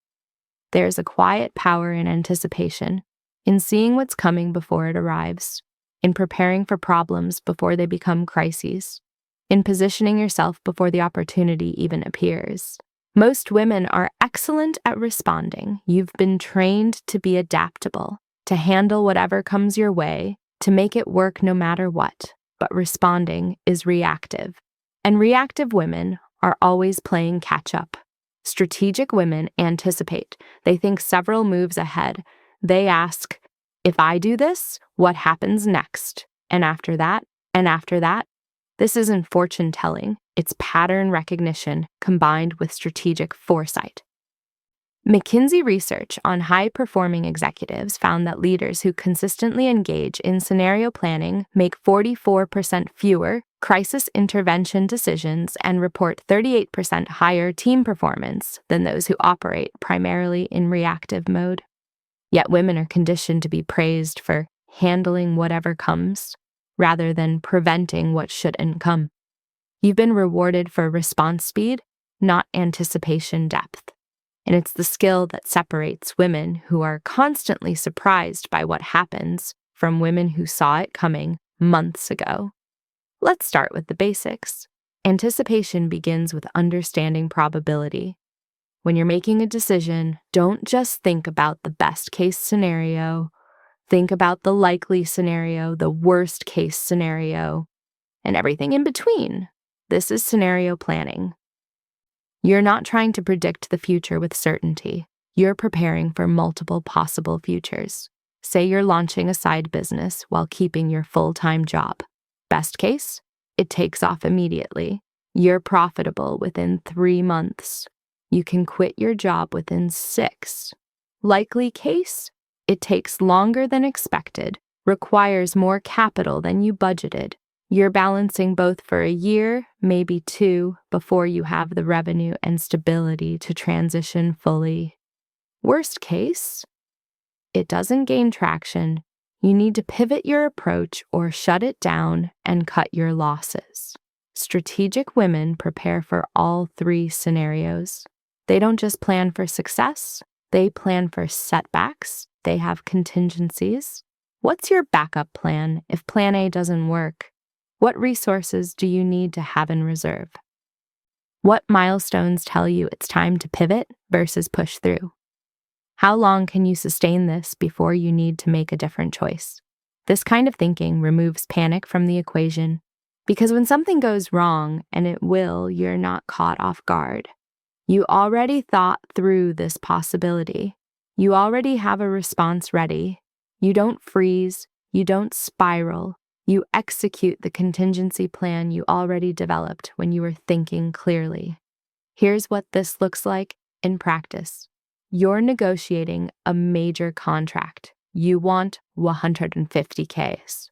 There's a quiet power in anticipation, in seeing what's coming before it arrives, in preparing for problems before they become crises, in positioning yourself before the opportunity even appears. Most women are excellent at responding. You've been trained to be adaptable, to handle whatever comes your way, to make it work no matter what. But responding is reactive. And reactive women are always playing catch-up. Strategic women anticipate. They think several moves ahead. They ask, if I do this, what happens next? And after that, and after that. This isn't fortune telling. It's pattern recognition combined with strategic foresight. McKinsey research on high-performing executives found that leaders who consistently engage in scenario planning make 44% fewer crisis intervention decisions and report 38% higher team performance than those who operate primarily in reactive mode. Yet women are conditioned to be praised for handling whatever comes, rather than preventing what shouldn't come. You've been rewarded for response speed, not anticipation depth. And it's the skill that separates women who are constantly surprised by what happens from women who saw it coming months ago. Let's start with the basics. Anticipation begins with understanding probability. When you're making a decision, don't just think about the best case scenario. Think about the likely scenario, the worst case scenario, and everything in between. This is scenario planning. You're not trying to predict the future with certainty. You're preparing for multiple possible futures. Say you're launching a side business while keeping your full-time job. Best case, it takes off immediately. You're profitable within 3 months. You can quit your job within 6. Likely case, it takes longer than expected, requires more capital than you budgeted. You're balancing both for a year, maybe 2, before you have the revenue and stability to transition fully. Worst case, it doesn't gain traction. You need to pivot your approach or shut it down and cut your losses. Strategic women prepare for all 3 scenarios. They don't just plan for success, they plan for setbacks. They have contingencies. What's your backup plan if plan A doesn't work? What resources do you need to have in reserve? What milestones tell you it's time to pivot versus push through? How long can you sustain this before you need to make a different choice? This kind of thinking removes panic from the equation, because when something goes wrong, and it will, you're not caught off guard. You already thought through this possibility. You already have a response ready. You don't freeze. You don't spiral. You execute the contingency plan you already developed when you were thinking clearly. Here's what this looks like in practice. You're negotiating a major contract. You want 150Ks.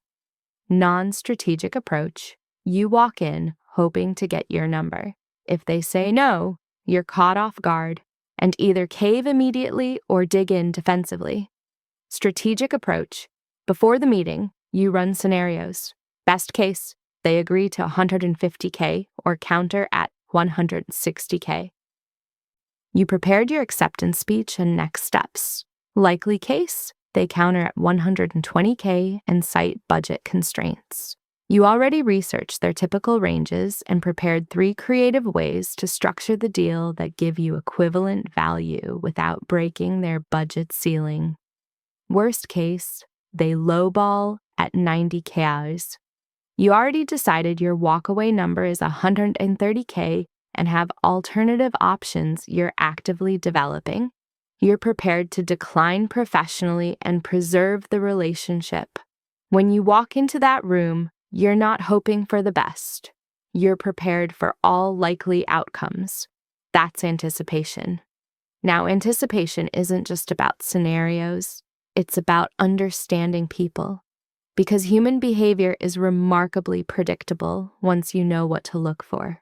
Non-strategic approach. You walk in hoping to get your number. If they say no, you're caught off guard and either cave immediately or dig in defensively. Strategic approach. Before the meeting, you run scenarios. Best case, they agree to 150K or counter at 160K. You prepared your acceptance speech and next steps. Likely case, they counter at 120K and cite budget constraints. You already researched their typical ranges and prepared 3 creative ways to structure the deal that give you equivalent value without breaking their budget ceiling. Worst case, they lowball at 90Ks. You already decided your walkaway number is 130K and have alternative options you're actively developing. You're prepared to decline professionally and preserve the relationship. When you walk into that room, you're not hoping for the best. You're prepared for all likely outcomes. That's anticipation. Now, anticipation isn't just about scenarios. It's about understanding people. Because human behavior is remarkably predictable once you know what to look for.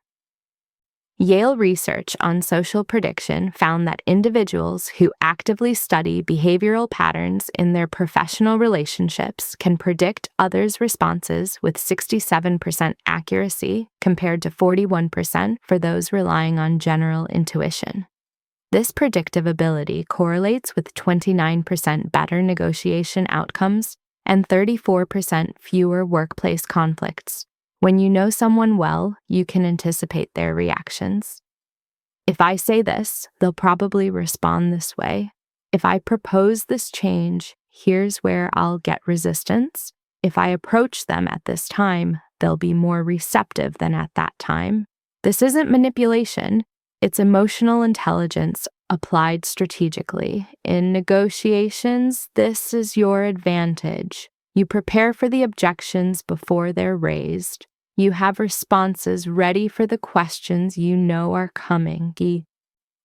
Yale research on social prediction found that individuals who actively study behavioral patterns in their professional relationships can predict others' responses with 67% accuracy compared to 41% for those relying on general intuition. This predictive ability correlates with 29% better negotiation outcomes and 34% fewer workplace conflicts. When you know someone well, you can anticipate their reactions. If I say this, they'll probably respond this way. If I propose this change, here's where I'll get resistance. If I approach them at this time, they'll be more receptive than at that time. This isn't manipulation. It's emotional intelligence applied strategically. In negotiations, this is your advantage. You prepare for the objections before they're raised. You have responses ready for the questions you know are coming.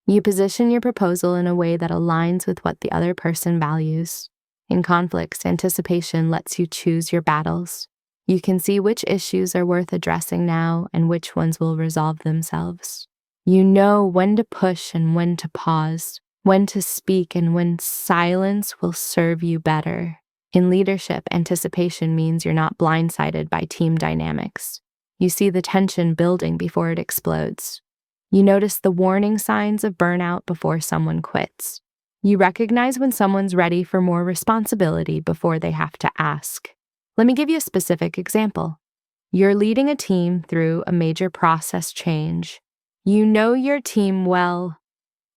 You position your proposal in a way that aligns with what the other person values. In conflicts, anticipation lets you choose your battles. You can see which issues are worth addressing now and which ones will resolve themselves. You know when to push and when to pause, when to speak and when silence will serve you better. In leadership, anticipation means you're not blindsided by team dynamics. You see the tension building before it explodes. You notice the warning signs of burnout before someone quits. You recognize when someone's ready for more responsibility before they have to ask. Let me give you a specific example. You're leading a team through a major process change. You know your team well.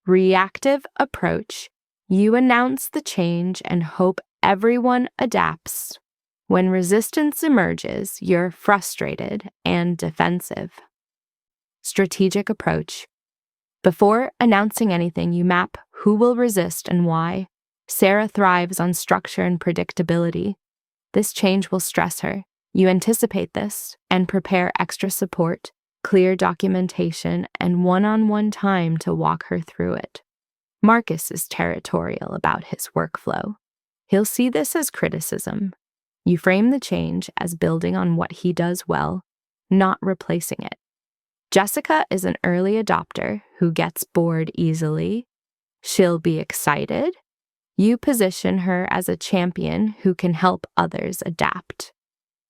Reactive approach. You announce the change and hope everyone adapts. When resistance emerges, you're frustrated and defensive. Strategic approach. Before announcing anything, you map who will resist and why. Sarah thrives on structure and predictability. This change will stress her. You anticipate this and prepare extra support, clear documentation, and one-on-one time to walk her through it. Marcus is territorial about his workflow. He'll see this as criticism. You frame the change as building on what he does well, not replacing it. Jessica is an early adopter who gets bored easily. She'll be excited. You position her as a champion who can help others adapt.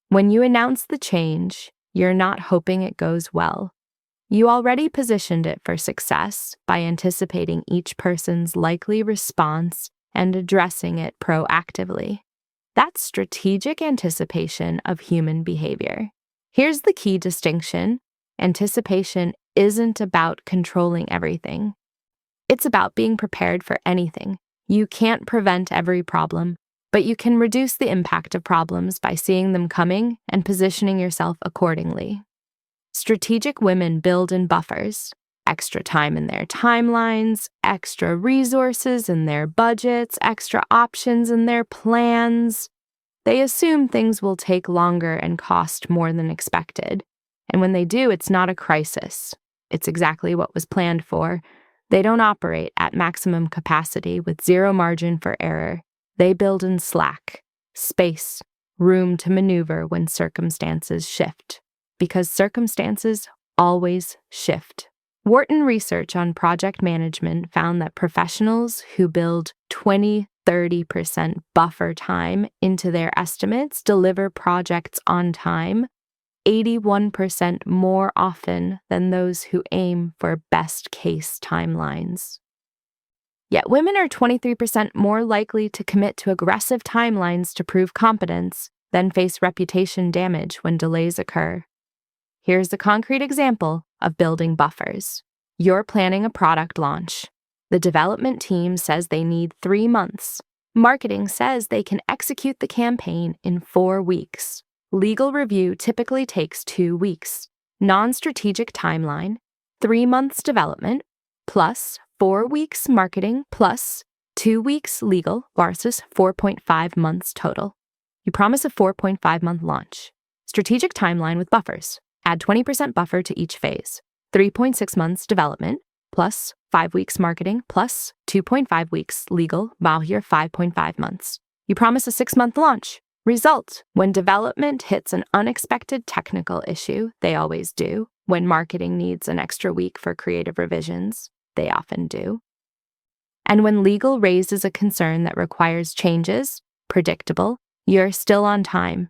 When you announce the change, you're not hoping it goes well. You already positioned it for success by anticipating each person's likely response and addressing it proactively. That's strategic anticipation of human behavior. Here's the key distinction. Anticipation isn't about controlling everything. It's about being prepared for anything. You can't prevent every problem, but you can reduce the impact of problems by seeing them coming and positioning yourself accordingly. Strategic women build in buffers. Extra time in their timelines, extra resources in their budgets, extra options in their plans. They assume things will take longer and cost more than expected. And when they do, it's not a crisis. It's exactly what was planned for. They don't operate at maximum capacity with zero margin for error. They build in slack, space, room to maneuver when circumstances shift. Because circumstances always shift. Wharton research on project management found that professionals who build 20-30% buffer time into their estimates deliver projects on time 81% more often than those who aim for best-case timelines. Yet women are 23% more likely to commit to aggressive timelines to prove competence than face reputation damage when delays occur. Here's a concrete example of building buffers. You're planning a product launch. The development team says they need 3 months. Marketing says they can execute the campaign in 4 weeks. Legal review typically takes 2 weeks. Non-strategic timeline, 3 months development, plus 4 weeks marketing, plus 2 weeks legal versus 4.5 months total. You promise a 4.5-month launch. Strategic timeline with buffers. Add 20% buffer to each phase. 3.6 months development, plus 5 weeks marketing, plus 2.5 weeks legal, while here 5.5 months. You promise a 6-month launch. Result: when development hits an unexpected technical issue, they always do, When marketing needs an extra week for creative revisions, they often do. And when legal raises a concern that requires changes, predictable, you're still on time.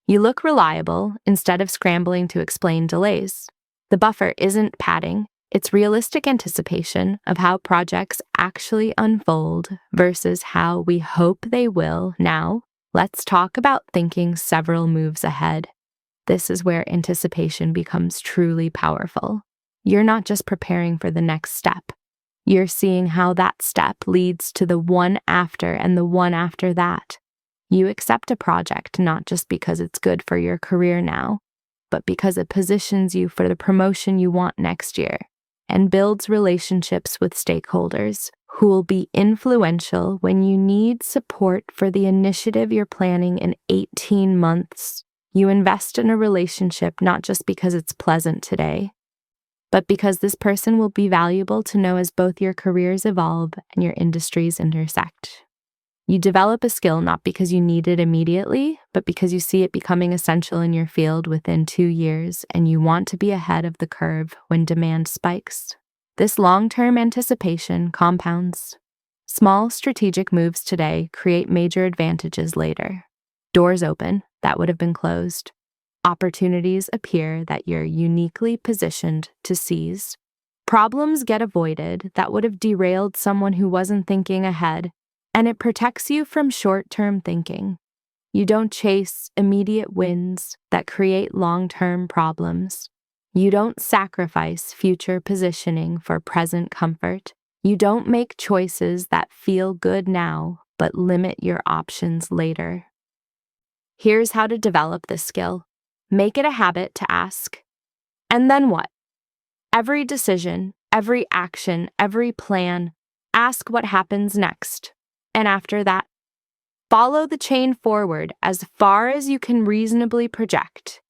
You look reliable instead of scrambling to explain delays. The buffer isn't padding, it's realistic anticipation of how projects actually unfold versus how we hope they will. Now, let's talk about thinking several moves ahead. This is where anticipation becomes truly powerful. You're not just preparing for the next step. You're seeing how that step leads to the one after and the one after that. You accept a project not just because it's good for your career now, but because it positions you for the promotion you want next year and builds relationships with stakeholders who will be influential when you need support for the initiative you're planning in 18 months. You invest in a relationship not just because it's pleasant today, but because this person will be valuable to know as both your careers evolve and your industries intersect. You develop a skill not because you need it immediately, but because you see it becoming essential in your field within 2 years and you want to be ahead of the curve when demand spikes. This long-term anticipation compounds. Small strategic moves today create major advantages later. Doors open that would have been closed. Opportunities appear that you're uniquely positioned to seize. Problems get avoided that would have derailed someone who wasn't thinking ahead, and it protects you from short-term thinking. You don't chase immediate wins that create long-term problems. You don't sacrifice future positioning for present comfort. You don't make choices that feel good now but limit your options later. Here's how to develop this skill. Make it a habit to ask, and then what? Every decision, every action, every plan, ask what happens next. And after that, follow the chain forward as far as you can reasonably project.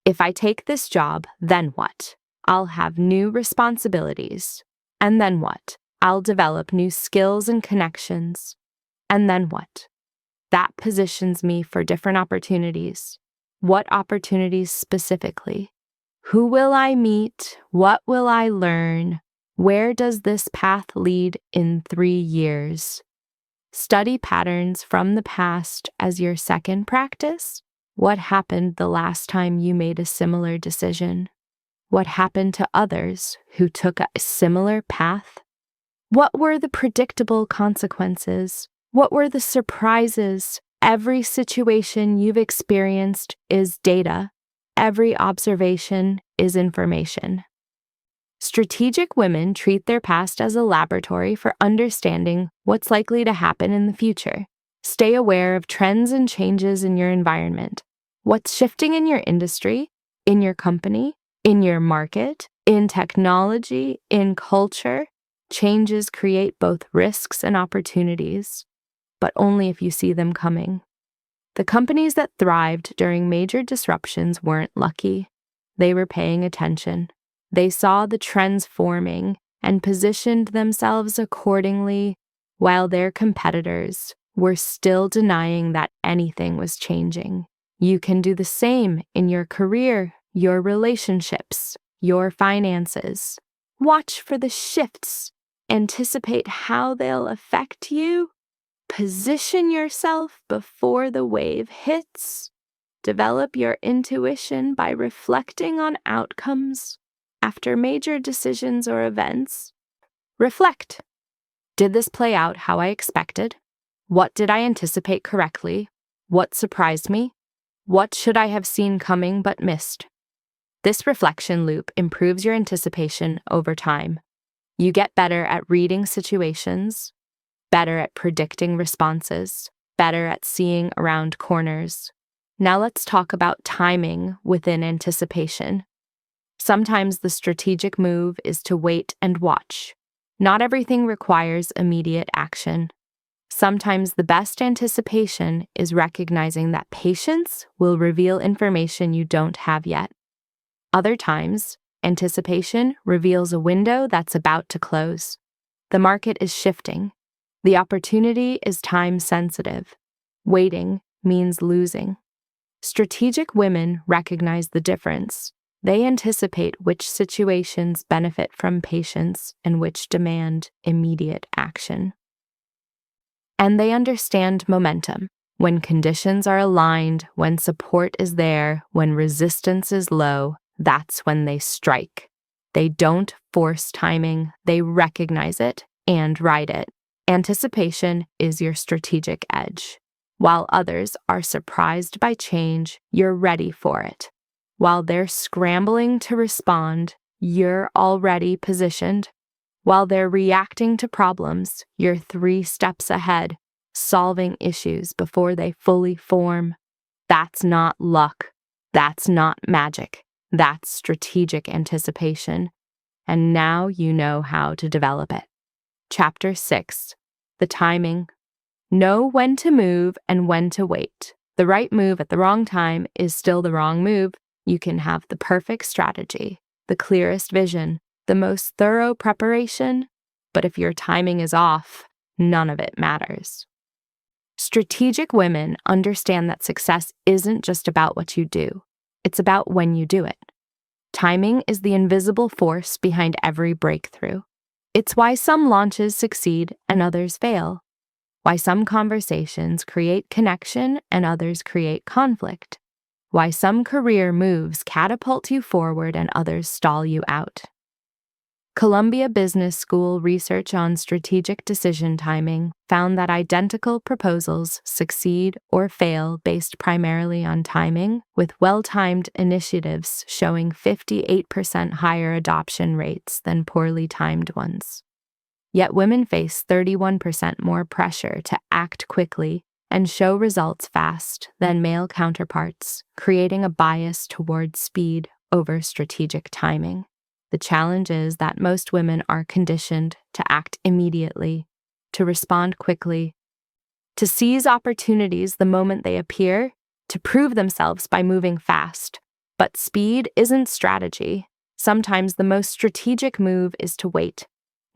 If I take this job, then what? I'll have new responsibilities. And then what? I'll develop new skills and connections. And then what? That positions me for different opportunities. What opportunities specifically? Who will I meet? What will I learn? Where does this path lead in 3 years? Study patterns from the past as your second practice. What happened the last time you made a similar decision? What happened to others who took a similar path? What were the predictable consequences? What were the surprises? Every situation you've experienced is data. Every observation is information. Strategic women treat their past as a laboratory for understanding what's likely to happen in the future. Stay aware of trends and changes in your environment. What's shifting in your industry, in your company, in your market, in technology, in culture. Changes create both risks and opportunities, but only if you see them coming. The companies that thrived during major disruptions weren't lucky. They were paying attention. They saw the trends forming and positioned themselves accordingly, while their competitors were still denying that anything was changing. You can do the same in your career, your relationships, your finances. Watch for the shifts. Anticipate how they'll affect you. Position yourself before the wave hits. Develop your intuition by reflecting on outcomes. After major decisions or events, reflect. Did this play out how I expected? What did I anticipate correctly? What surprised me? What should I have seen coming but missed? This reflection loop improves your anticipation over time. You get better at reading situations, better at predicting responses, better at seeing around corners. Now let's talk about timing within anticipation. Sometimes the strategic move is to wait and watch. Not everything requires immediate action. Sometimes the best anticipation is recognizing that patience will reveal information you don't have yet. Other times, anticipation reveals a window that's about to close. The market is shifting. The opportunity is time-sensitive. Waiting means losing. Strategic women recognize the difference. They anticipate which situations benefit from patience and which demand immediate action. And they understand momentum. When conditions are aligned, when support is there, when resistance is low, that's when they strike. They don't force timing, they recognize it and ride it. Anticipation is your strategic edge. While others are surprised by change, you're ready for it. While they're scrambling to respond, you're already positioned. While they're reacting to problems, you're 3 steps ahead, solving issues before they fully form. That's not luck. That's not magic. That's strategic anticipation. And now you know how to develop it. Chapter 6. The timing. Know when to move and when to wait. The right move at the wrong time is still the wrong move. You can have the perfect strategy, the clearest vision, the most thorough preparation, but if your timing is off, none of it matters. Strategic women understand that success isn't just about what you do, it's about when you do it. Timing is the invisible force behind every breakthrough. It's why some launches succeed and others fail, why some conversations create connection and others create conflict, why some career moves catapult you forward and others stall you out. Columbia Business School research on strategic decision timing found that identical proposals succeed or fail based primarily on timing, with well-timed initiatives showing 58% higher adoption rates than poorly timed ones. Yet women face 31% more pressure to act quickly and show results fast than male counterparts, creating a bias towards speed over strategic timing. The challenge is that most women are conditioned to act immediately, to respond quickly, to seize opportunities the moment they appear, to prove themselves by moving fast. But speed isn't strategy. Sometimes the most strategic move is to wait.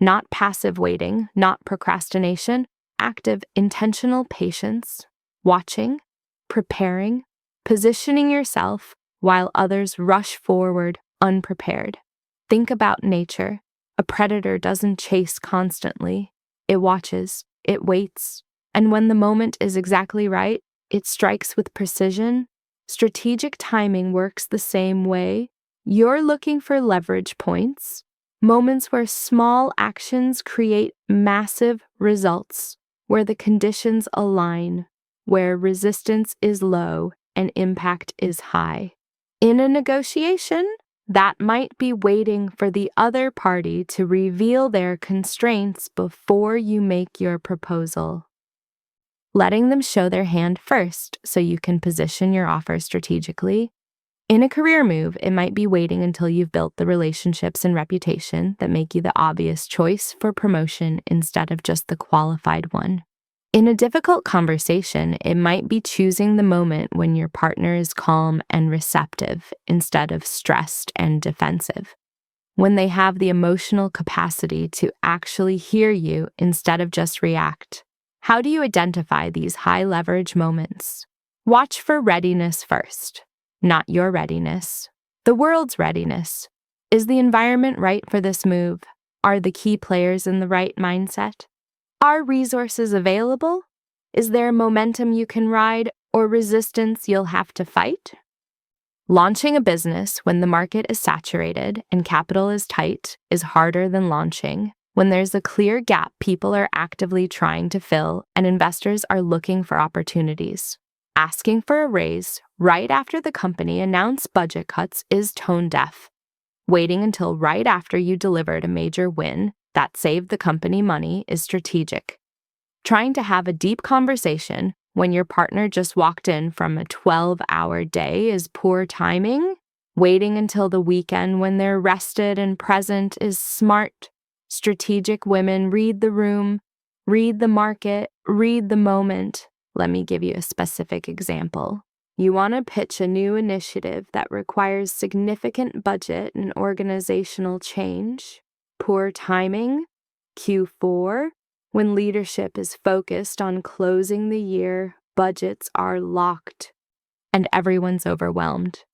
Not passive waiting, not procrastination, active, intentional patience, watching, preparing, positioning yourself while others rush forward unprepared. Think about nature. A predator doesn't chase constantly. It watches, it waits, and when the moment is exactly right, it strikes with precision. Strategic timing works the same way. You're looking for leverage points, moments where small actions create massive results, where the conditions align, where resistance is low and impact is high. In a negotiation, that might be waiting for the other party to reveal their constraints before you make your proposal. Letting them show their hand first so you can position your offer strategically. In a career move, it might be waiting until you've built the relationships and reputation that make you the obvious choice for promotion instead of just the qualified one. In a difficult conversation, it might be choosing the moment when your partner is calm and receptive instead of stressed and defensive. When they have the emotional capacity to actually hear you instead of just react. How do you identify these high-leverage moments? Watch for readiness first, not your readiness. The world's readiness. Is the environment right for this move? Are the key players in the right mindset? Are resources available? Is there momentum you can ride or resistance you'll have to fight? Launching a business when the market is saturated and capital is tight is harder than launching when there's a clear gap people are actively trying to fill and investors are looking for opportunities. Asking for a raise right after the company announced budget cuts is tone deaf. Waiting until right after you delivered a major win that saved the company money is strategic. Trying to have a deep conversation when your partner just walked in from a 12-hour day is poor timing. Waiting until the weekend when they're rested and present is smart. Strategic women read the room, read the market, read the moment. Let me give you a specific example. You want to pitch a new initiative that requires significant budget and organizational change. Poor timing. Q4. When leadership is focused on closing the year, budgets are locked, and everyone's overwhelmed.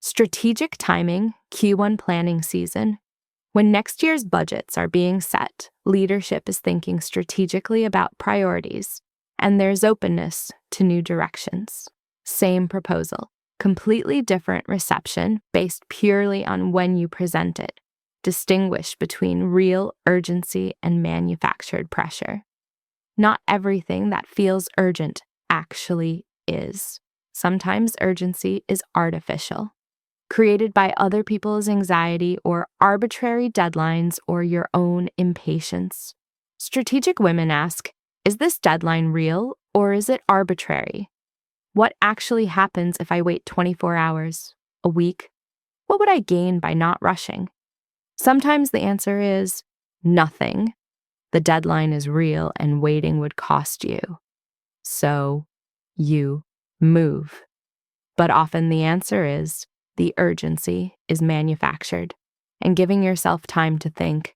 Strategic timing, Q1 planning season. When next year's budgets are being set, leadership is thinking strategically about priorities, and there's openness to new directions. Same proposal, completely different reception based purely on when you present it. Distinguish between real urgency and manufactured pressure. Not everything that feels urgent actually is. Sometimes urgency is artificial, created by other people's anxiety or arbitrary deadlines or your own impatience. Strategic women ask, is this deadline real or is it arbitrary? What actually happens if I wait 24 hours, a week? What would I gain by not rushing? Sometimes the answer is nothing. The deadline is real and waiting would cost you. So you move. But often the answer is the urgency is manufactured, and giving yourself time to think,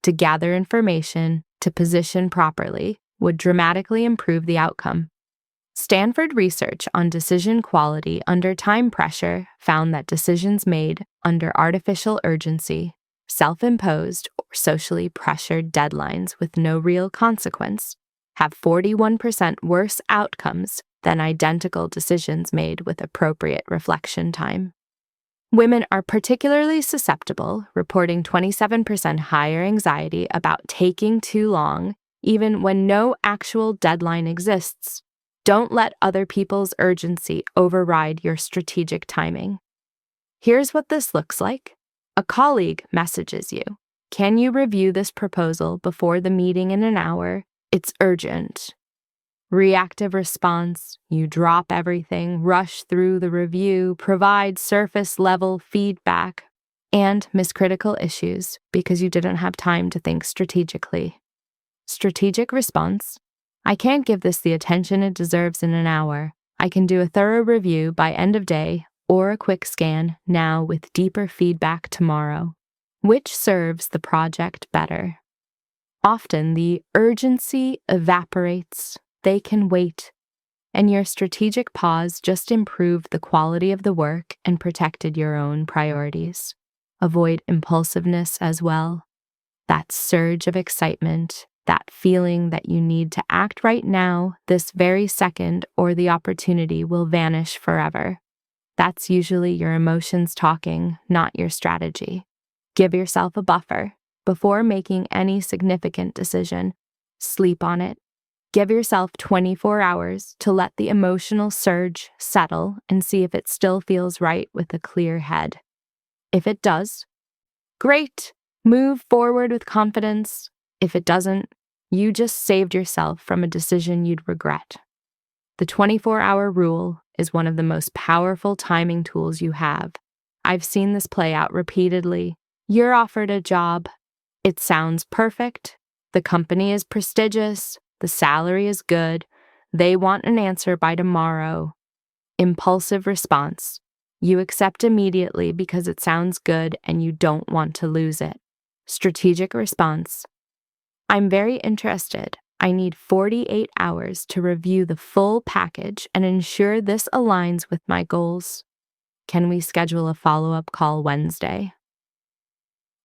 to gather information, to position properly would dramatically improve the outcome. Stanford research on decision quality under time pressure found that decisions made under artificial urgency, self-imposed or socially pressured deadlines with no real consequence, have 41% worse outcomes than identical decisions made with appropriate reflection time. Women are particularly susceptible, reporting 27% higher anxiety about taking too long, even when no actual deadline exists. Don't let other people's urgency override your strategic timing. Here's what this looks like. A colleague messages you. Can you review this proposal before the meeting in an hour? It's urgent. Reactive response, you drop everything, rush through the review, provide surface-level feedback, and miss critical issues because you didn't have time to think strategically. Strategic response, I can't give this the attention it deserves in an hour. I can do a thorough review by end of day or a quick scan now with deeper feedback tomorrow. Which serves the project better? Often the urgency evaporates. They can wait, and your strategic pause just improved the quality of the work and protected your own priorities. Avoid impulsiveness as well. That surge of excitement, that feeling that you need to act right now, this very second, or the opportunity will vanish forever. That's usually your emotions talking, not your strategy. Give yourself a buffer. Before making any significant decision, sleep on it. Give yourself 24 hours to let the emotional surge settle and see if it still feels right with a clear head. If it does, great, move forward with confidence. If it doesn't, you just saved yourself from a decision you'd regret. The 24-hour rule is one of the most powerful timing tools you have. I've seen this play out repeatedly. You're offered a job. It sounds perfect. The company is prestigious. The salary is good. They want an answer by tomorrow. Impulsive response. You accept immediately because it sounds good and you don't want to lose it. Strategic response. I'm very interested. I need 48 hours to review the full package and ensure this aligns with my goals. Can we schedule a follow-up call Wednesday?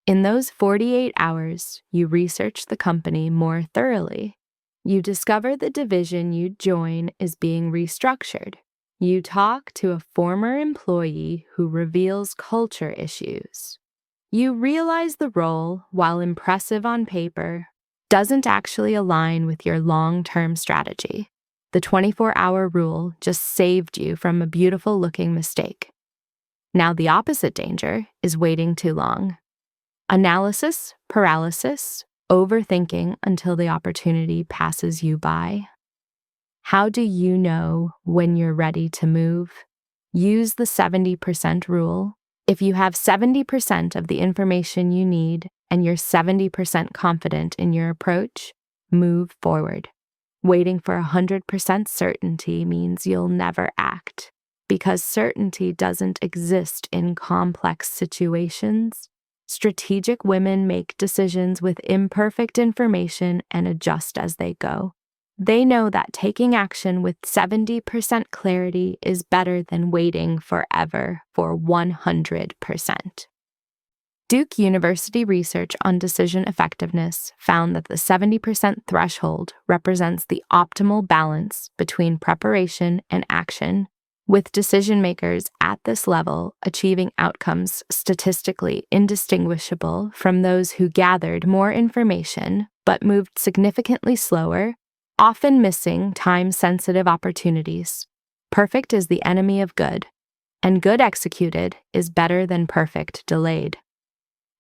In those 48 hours, you research the company more thoroughly. You discover the division you join is being restructured. You talk to a former employee who reveals culture issues. You realize the role, while impressive on paper, doesn't actually align with your long-term strategy. The 24-hour rule just saved you from a beautiful-looking mistake. Now the opposite danger is waiting too long. Analysis, paralysis, overthinking until the opportunity passes you by. How do you know when you're ready to move? Use the 70% rule. If you have 70% of the information you need and you're 70% confident in your approach, move forward. Waiting for 100% certainty means you'll never act, because certainty doesn't exist in complex situations. Strategic women make decisions with imperfect information and adjust as they go. They know that taking action with 70% clarity is better than waiting forever for 100%. Duke University research on decision effectiveness found that the 70% threshold represents the optimal balance between preparation and action, with decision makers at this level achieving outcomes statistically indistinguishable from those who gathered more information but moved significantly slower, often missing time-sensitive opportunities. Perfect is the enemy of good, and good executed is better than perfect delayed.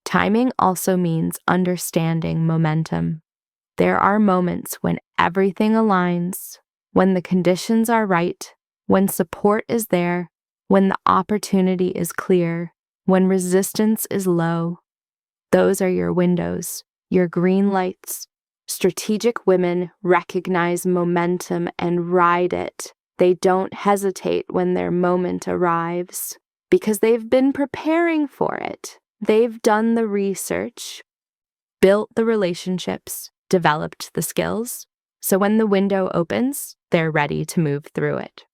Timing also means understanding momentum. There are moments when everything aligns, when the conditions are right, when support is there, when the opportunity is clear, when resistance is low. Those are your windows, your green lights. Strategic women recognize momentum and ride it. They don't hesitate when their moment arrives because they've been preparing for it. They've done the research, built the relationships, developed the skills, so when the window opens, they're ready to move through it.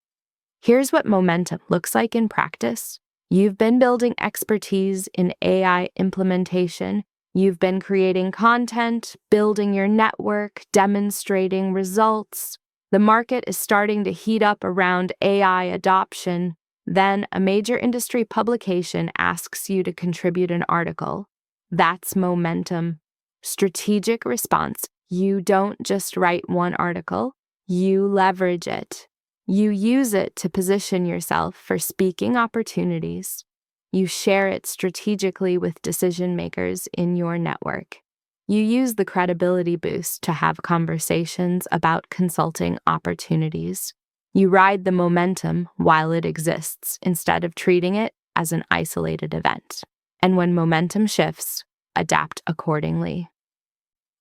Here's what momentum looks like in practice. You've been building expertise in AI implementation. You've been creating content, building your network, demonstrating results. The market is starting to heat up around AI adoption. Then a major industry publication asks you to contribute an article. That's momentum. Strategic response. You don't just write one article, you leverage it. You use it to position yourself for speaking opportunities. You share it strategically with decision makers in your network. You use the credibility boost to have conversations about consulting opportunities. You ride the momentum while it exists instead of treating it as an isolated event. And when momentum shifts, adapt accordingly.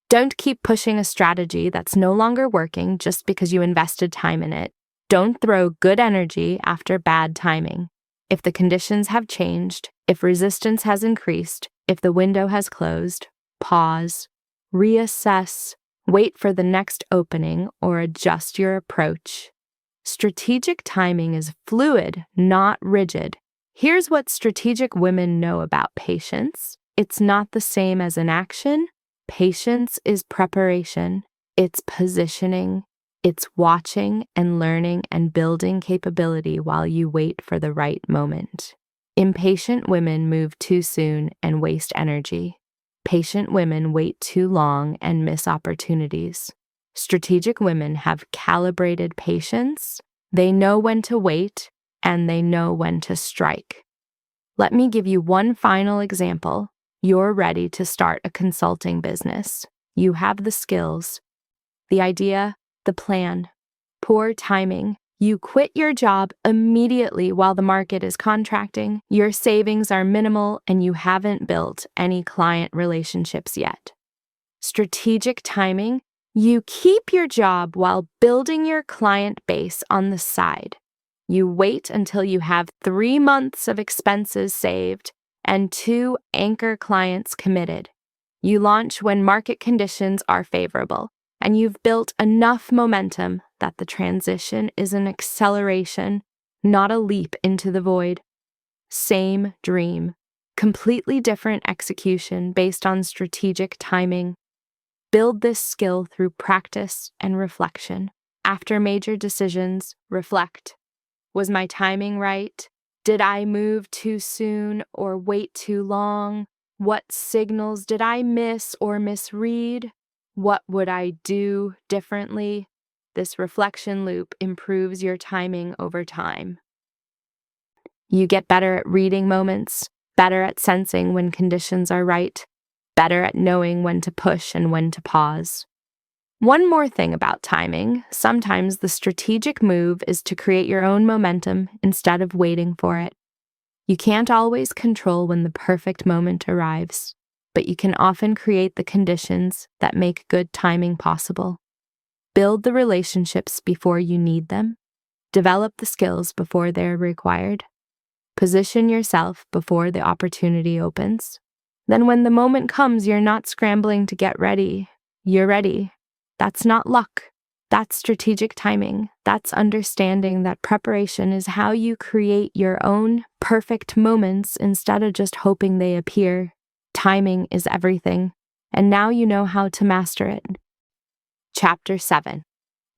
Don't keep pushing a strategy that's no longer working just because you invested time in it. Don't throw good energy after bad timing. If the conditions have changed, if resistance has increased, if the window has closed, pause, reassess, wait for the next opening, or adjust your approach. Strategic timing is fluid, not rigid. Here's what strategic women know about patience. It's not the same as an action. Patience is preparation. It's positioning. It's watching and learning and building capability while you wait for the right moment. Impatient women move too soon and waste energy. Patient women wait too long and miss opportunities. Strategic women have calibrated patience. They know when to wait, and they know when to strike. Let me give you one final example. You're ready to start a consulting business. You have the skills, the idea, the plan. Poor timing. You quit your job immediately while the market is contracting. Your savings are minimal, and you haven't built any client relationships yet. Strategic timing. You keep your job while building your client base on the side. You wait until you have 3 months of expenses saved and 2 anchor clients committed. You launch when market conditions are favorable, and you've built enough momentum that the transition is an acceleration, not a leap into the void. Same dream, completely different execution based on strategic timing. Build this skill through practice and reflection. After major decisions, reflect. Was my timing right? Did I move too soon or wait too long? What signals did I miss or misread? What would I do differently? This reflection loop improves your timing over time. You get better at reading moments, better at sensing when conditions are right, better at knowing when to push and when to pause. One more thing about timing, sometimes the strategic move is to create your own momentum instead of waiting for it. You can't always control when the perfect moment arrives, but you can often create the conditions that make good timing possible. Build the relationships before you need them. Develop the skills before they're required. Position yourself before the opportunity opens. Then when the moment comes, you're not scrambling to get ready. You're ready. That's not luck. That's strategic timing. That's understanding that preparation is how you create your own perfect moments instead of just hoping they appear. Timing is everything, and now you know how to master it. Chapter 7.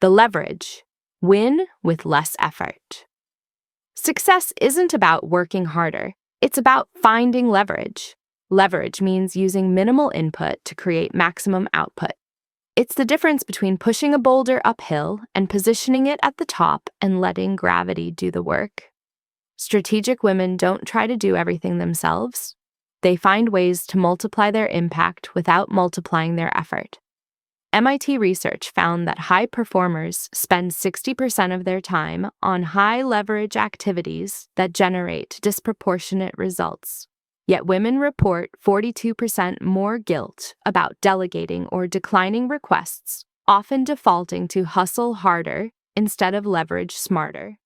The Leverage. Win with less effort. Success isn't about working harder. It's about finding leverage. Leverage means using minimal input to create maximum output. It's the difference between pushing a boulder uphill and positioning it at the top and letting gravity do the work. Strategic women don't try to do everything themselves. They find ways to multiply their impact without multiplying their effort. MIT research found that high performers spend 60% of their time on high-leverage activities that generate disproportionate results. Yet women report 42% more guilt about delegating or declining requests, often defaulting to hustle harder instead of leverage smarter.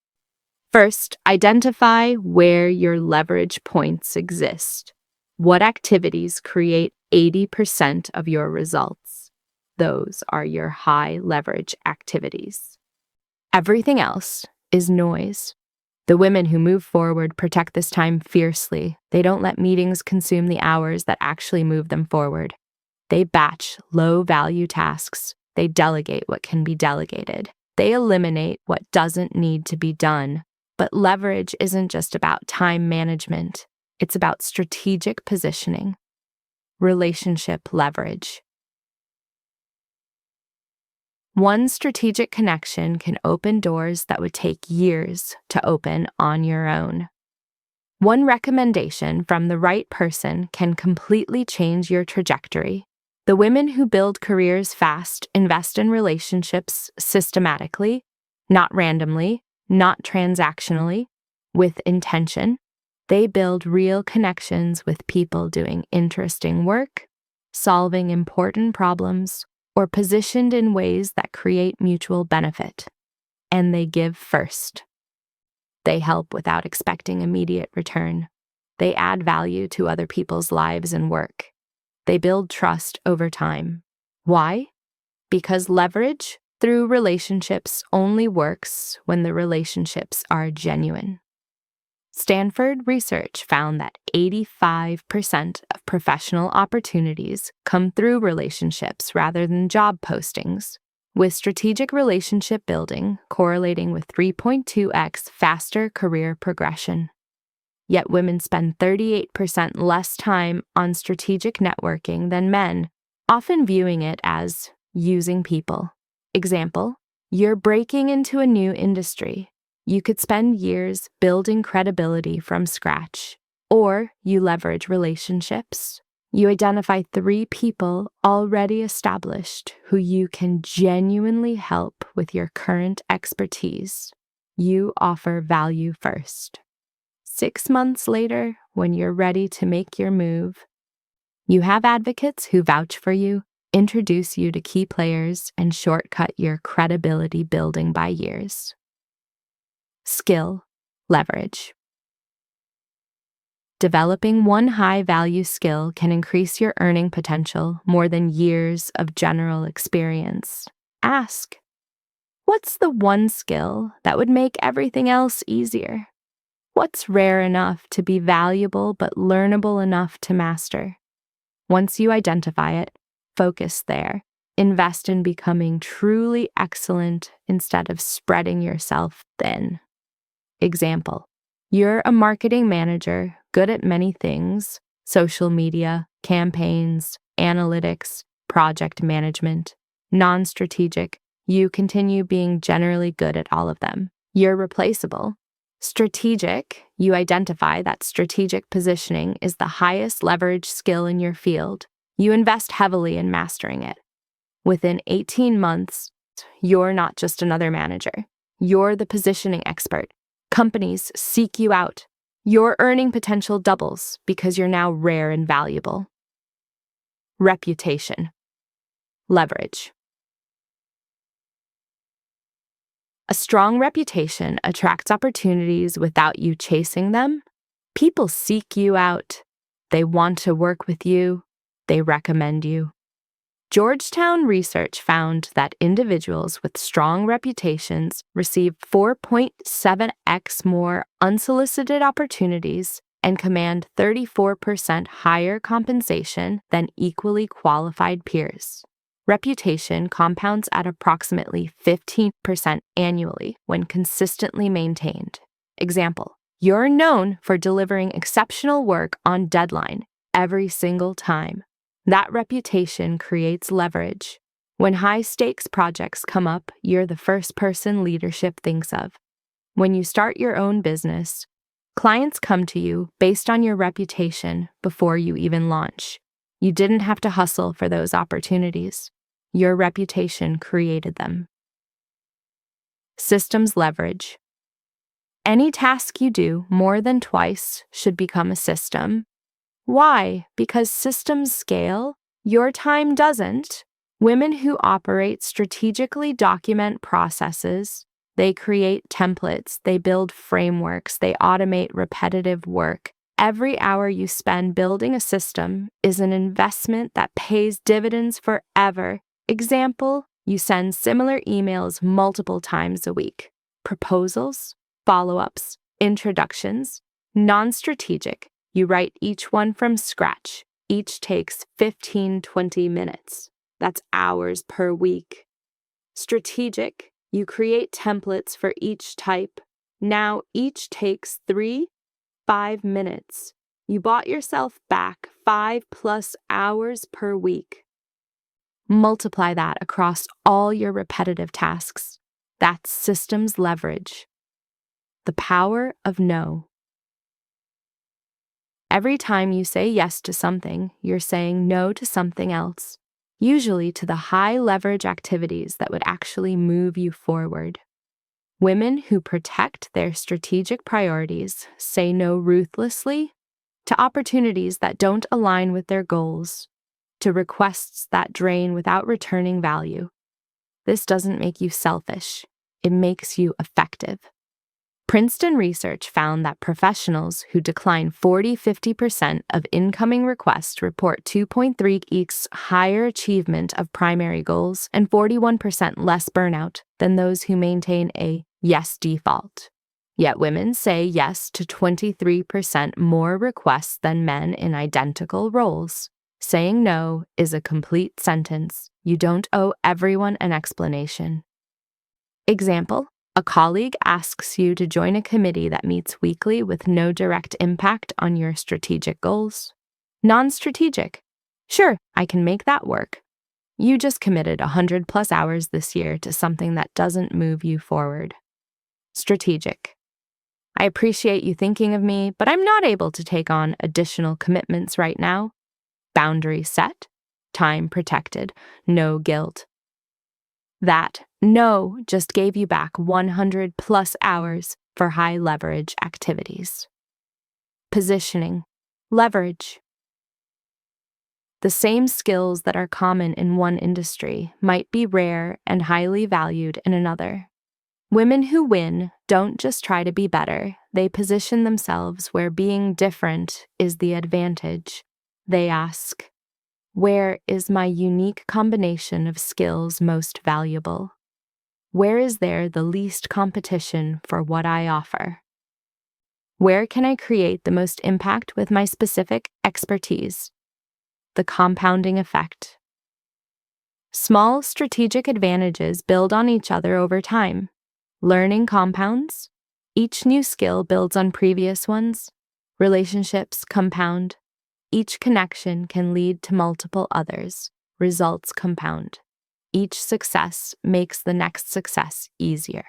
First, identify where your leverage points exist. What activities create 80% of your results? Those are your high leverage activities. Everything else is noise. The women who move forward protect this time fiercely. They don't let meetings consume the hours that actually move them forward. They batch low-value tasks. They delegate what can be delegated. They eliminate what doesn't need to be done. But leverage isn't just about time management. It's about strategic positioning. Relationship leverage. One strategic connection can open doors that would take years to open on your own. One recommendation from the right person can completely change your trajectory. The women who build careers fast invest in relationships systematically, not randomly, not transactionally, with intention. They build real connections with people doing interesting work, solving important problems, or positioned in ways that create mutual benefit. And they give first. They help without expecting immediate return. They add value to other people's lives and work. They build trust over time. Why? Because leverage through relationships only works when the relationships are genuine. Stanford research found that 85% of professional opportunities come through relationships rather than job postings, with strategic relationship building correlating with 3.2x faster career progression. Yet women spend 38% less time on strategic networking than men, often viewing it as using people. Example, you're breaking into a new industry. You could spend years building credibility from scratch, or you leverage relationships. You identify 3 people already established who you can genuinely help with your current expertise. You offer value first. 6 months later, when you're ready to make your move, you have advocates who vouch for you, introduce you to key players, and shortcut your credibility building by years. Skill, leverage. Developing one high-value skill can increase your earning potential more than years of general experience. Ask, what's the one skill that would make everything else easier? What's rare enough to be valuable but learnable enough to master? Once you identify it, focus there. Invest in becoming truly excellent instead of spreading yourself thin. Example, you're a marketing manager, good at many things: social media, campaigns, analytics, project management. Non-strategic, you continue being generally good at all of them. You're replaceable. Strategic, you identify that strategic positioning is the highest leverage skill in your field. You invest heavily in mastering it. Within 18 months, you're not just another manager. You're the positioning expert. Companies seek you out. Your earning potential doubles because you're now rare and valuable. Reputation. Leverage. A strong reputation attracts opportunities without you chasing them. People seek you out. They want to work with you. They recommend you. Georgetown research found that individuals with strong reputations receive 4.7x more unsolicited opportunities and command 34% higher compensation than equally qualified peers. Reputation compounds at approximately 15% annually when consistently maintained. Example: you're known for delivering exceptional work on deadline every single time. That reputation creates leverage. When high-stakes projects come up, you're the first person leadership thinks of. When you start your own business, clients come to you based on your reputation before you even launch. You didn't have to hustle for those opportunities. Your reputation created them. Systems leverage. Any task you do more than twice should become a system. Why? Because systems scale. Your time doesn't. Women who operate strategically document processes. They create templates, they build frameworks, they automate repetitive work. Every hour you spend building a system is an investment that pays dividends forever. Example: you send similar emails multiple times a week. Proposals, follow-ups, introductions. Non-strategic: you write each one from scratch. Each takes 15-20 minutes. That's hours per week. Strategic: you create templates for each type. Now each takes 3-5 minutes. You bought yourself back 5+ hours per week. Multiply that across all your repetitive tasks. That's systems leverage. The power of no. Every time you say yes to something, you're saying no to something else, usually to the high-leverage activities that would actually move you forward. Women who protect their strategic priorities say no ruthlessly to opportunities that don't align with their goals, to requests that drain without returning value. This doesn't make you selfish. It makes you effective. Princeton research found that professionals who decline 40-50% of incoming requests report 2.3x higher achievement of primary goals and 41% less burnout than those who maintain a yes default. Yet women say yes to 23% more requests than men in identical roles. Saying no is a complete sentence. You don't owe everyone an explanation. Example: a colleague asks you to join a committee that meets weekly with no direct impact on your strategic goals. Non-strategic: sure, I can make that work. You just committed 100+ hours this year to something that doesn't move you forward. Strategic: I appreciate you thinking of me, but I'm not able to take on additional commitments right now. Boundary set, time protected, no guilt. That no just gave you back 100+ hours for high leverage activities. Positioning, leverage. The same skills that are common in one industry might be rare and highly valued in another. Women who win don't just try to be better, they position themselves where being different is the advantage. They ask, where is my unique combination of skills most valuable? Where is there the least competition for what I offer? Where can I create the most impact with my specific expertise? The compounding effect. Small strategic advantages build on each other over time. Learning compounds. Each new skill builds on previous ones. Relationships compound. Each connection can lead to multiple others. Results compound. Each success makes the next success easier.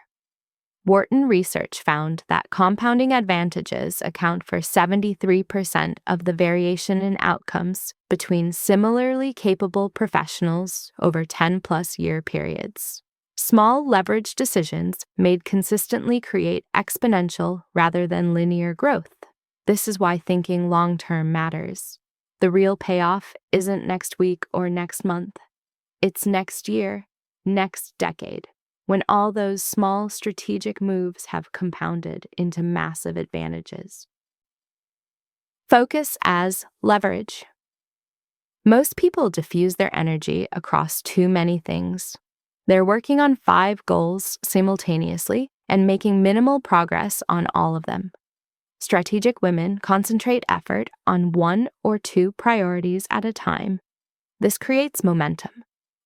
Wharton research found that compounding advantages account for 73% of the variation in outcomes between similarly capable professionals over 10+ year periods. Small leverage decisions made consistently create exponential rather than linear growth. This is why thinking long-term matters. The real payoff isn't next week or next month. It's next year, next decade, when all those small strategic moves have compounded into massive advantages. Focus as leverage. Most people diffuse their energy across too many things. They're working on 5 goals simultaneously and making minimal progress on all of them. Strategic women concentrate effort on 1 or 2 priorities at a time. This creates momentum.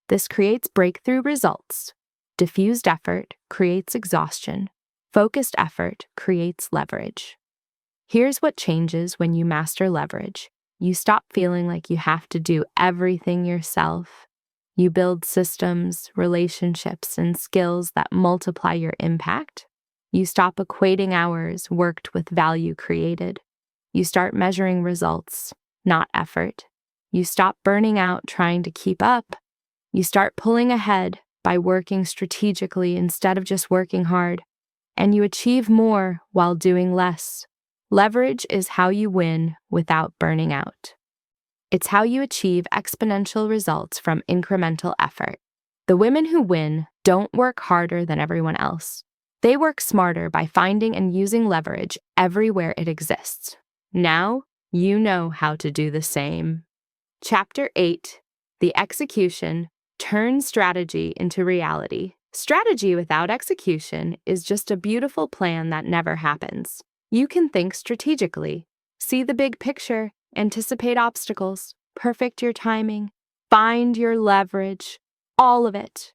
This creates breakthrough results. Diffused effort creates exhaustion. Focused effort creates leverage. Here's what changes when you master leverage. You stop feeling like you have to do everything yourself. You build systems, relationships, and skills that multiply your impact. You stop equating hours worked with value created. You start measuring results, not effort. You stop burning out trying to keep up. You start pulling ahead by working strategically instead of just working hard. And you achieve more while doing less. Leverage is how you win without burning out. It's how you achieve exponential results from incremental effort. The women who win don't work harder than everyone else. They work smarter by finding and using leverage everywhere it exists. Now, you know how to do the same. Chapter 8, The Execution, Turn Strategy into Reality. Strategy without execution is just a beautiful plan that never happens. You can think strategically, see the big picture, anticipate obstacles, perfect your timing, find your leverage, all of it.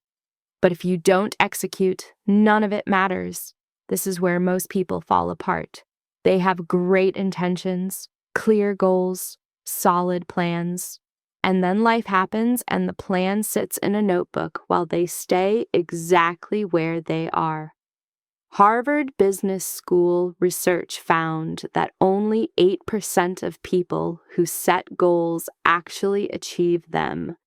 But if you don't execute, none of it matters. This is where most people fall apart. They have great intentions, clear goals, solid plans, and then life happens and the plan sits in a notebook while they stay exactly where they are. Harvard Business School research found that only 8% of people who set goals actually achieve them,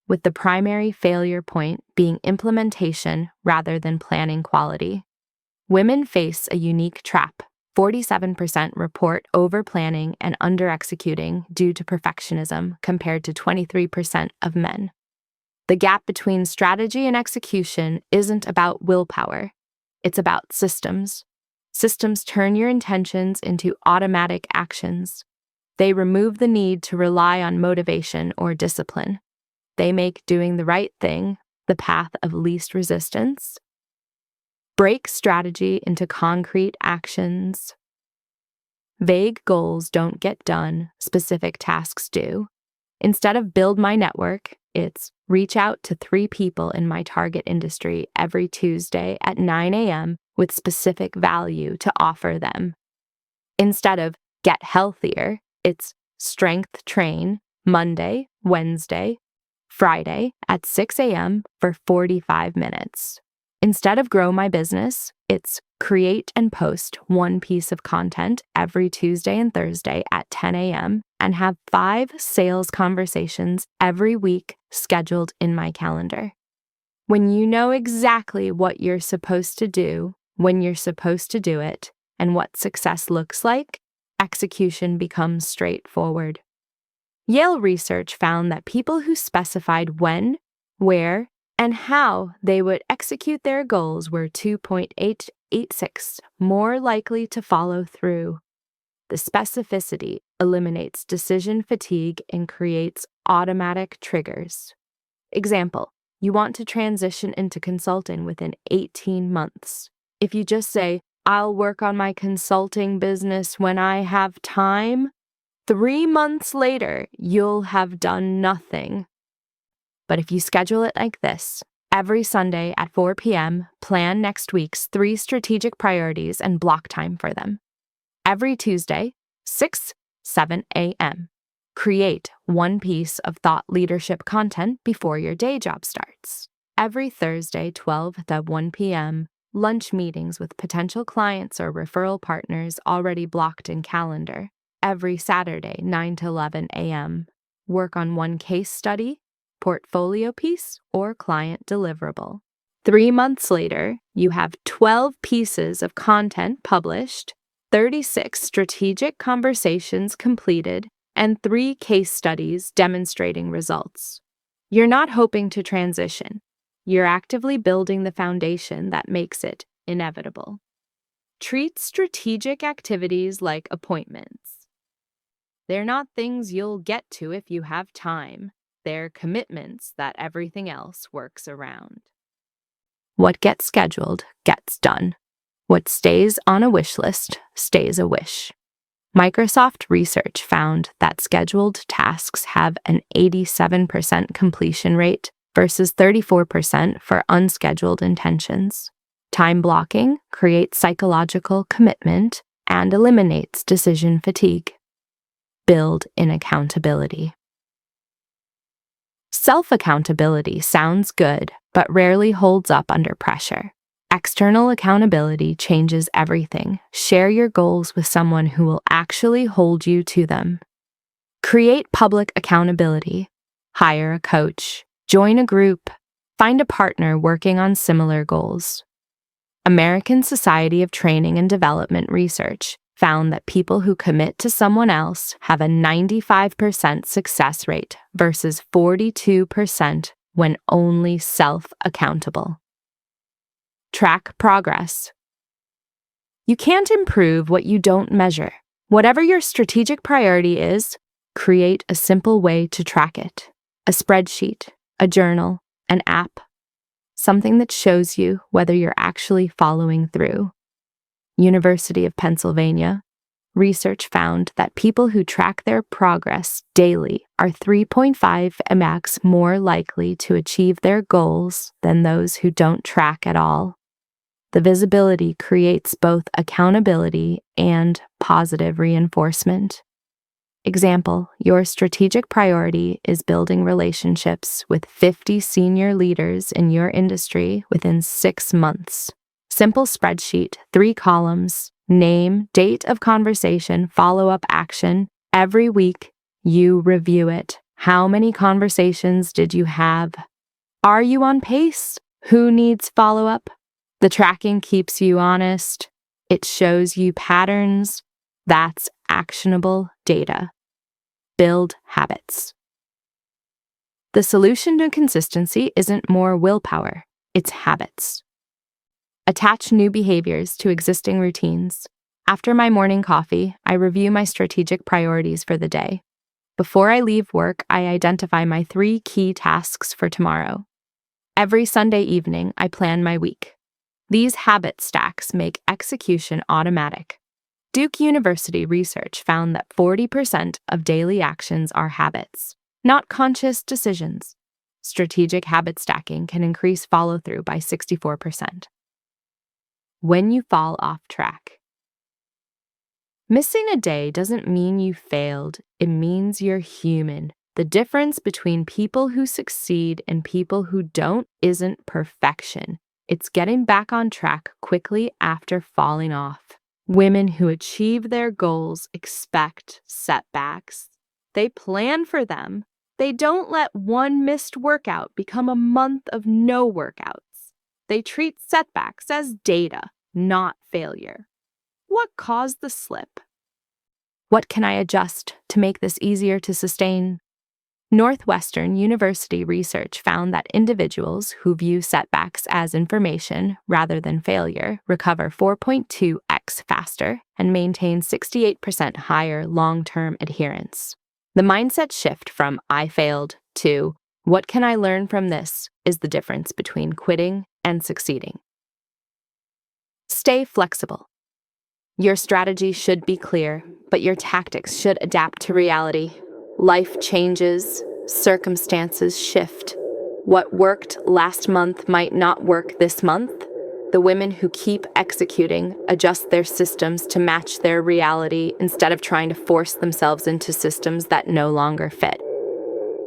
with the primary failure point being implementation rather than planning quality. Women face a unique trap. 47% report over-planning and under-executing due to perfectionism compared to 23% of men. The gap between strategy and execution isn't about willpower. It's about systems. Systems turn your intentions into automatic actions. They remove the need to rely on motivation or discipline. They make doing the right thing the path of least resistance. Break strategy into concrete actions. Vague goals don't get done, specific tasks do. Instead of build my network, it's reach out to 3 people in my target industry every Tuesday at 9 a.m. with specific value to offer them. Instead of get healthier, it's strength train Monday, Wednesday, Friday at 6 a.m. for 45 minutes. Instead of grow my business, it's create and post 1 piece of content every Tuesday and Thursday at 10 a.m. and have 5 sales conversations every week scheduled in my calendar. When you know exactly what you're supposed to do, when you're supposed to do it, and what success looks like, execution becomes straightforward. Yale research found that people who specified when, where, and how they would execute their goals were 2.886 more likely to follow through. The specificity eliminates decision fatigue and creates automatic triggers. Example, you want to transition into consulting within 18 months. If you just say, I'll work on my consulting business when I have time, 3 months later, you'll have done nothing. But if you schedule it like this, every Sunday at 4 p.m., plan next week's 3 strategic priorities and block time for them. Every Tuesday, 7 a.m., create 1 piece of thought leadership content before your day job starts. Every Thursday, 12 at 1 p.m., lunch meetings with potential clients or referral partners already blocked in calendar. Every Saturday, 9 to 11 a.m., work on 1 case study, portfolio piece, or client deliverable. 3 months later, you have 12 pieces of content published, 36 strategic conversations completed, and 3 case studies demonstrating results. You're not hoping to transition. You're actively building the foundation that makes it inevitable. Treat strategic activities like appointments. They're not things you'll get to if you have time. They're commitments that everything else works around. What gets scheduled gets done. What stays on a wish list stays a wish. Microsoft research found that scheduled tasks have an 87% completion rate versus 34% for unscheduled intentions. Time blocking creates psychological commitment and eliminates decision fatigue. Build in accountability. Self-accountability sounds good, but rarely holds up under pressure. External accountability changes everything. Share your goals with someone who will actually hold you to them. Create public accountability. Hire a coach. Join a group. Find a partner working on similar goals. American Society of Training and Development research found that people who commit to someone else have a 95% success rate versus 42% when only self-accountable. Track progress. You can't improve what you don't measure. Whatever your strategic priority is, create a simple way to track it. A spreadsheet, a journal, an app. Something that shows you whether you're actually following through. University of Pennsylvania, research found that people who track their progress daily are 3.5x more likely to achieve their goals than those who don't track at all. The visibility creates both accountability and positive reinforcement. Example, your strategic priority is building relationships with 50 senior leaders in your industry within 6 months. Simple spreadsheet, 3 columns, name, date of conversation, follow-up action. Every week, you review it. How many conversations did you have? Are you on pace? Who needs follow-up? The tracking keeps you honest. It shows you patterns. That's actionable data. Build habits. The solution to consistency isn't more willpower, it's habits. Attach new behaviors to existing routines. After my morning coffee, I review my strategic priorities for the day. Before I leave work, I identify my 3 key tasks for tomorrow. Every Sunday evening, I plan my week. These habit stacks make execution automatic. Duke University research found that 40% of daily actions are habits, not conscious decisions. Strategic habit stacking can increase follow-through by 64%. When you fall off track. Missing a day doesn't mean you failed, it means you're human. The difference between people who succeed and people who don't isn't perfection. It's getting back on track quickly after falling off. Women who achieve their goals expect setbacks. They plan for them. They don't let one missed workout become a month of no workouts. They treat setbacks as data, not failure. What caused the slip? What can I adjust to make this easier to sustain? Northwestern University research found that individuals who view setbacks as information rather than failure recover 4.2x faster and maintain 68% higher long-term adherence. The mindset shift from "I failed" to "What can I learn from this?" is the difference between quitting and succeeding. Stay flexible. Your strategy should be clear, but your tactics should adapt to reality. Life changes, circumstances shift. What worked last month might not work this month. The women who keep executing adjust their systems to match their reality instead of trying to force themselves into systems that no longer fit.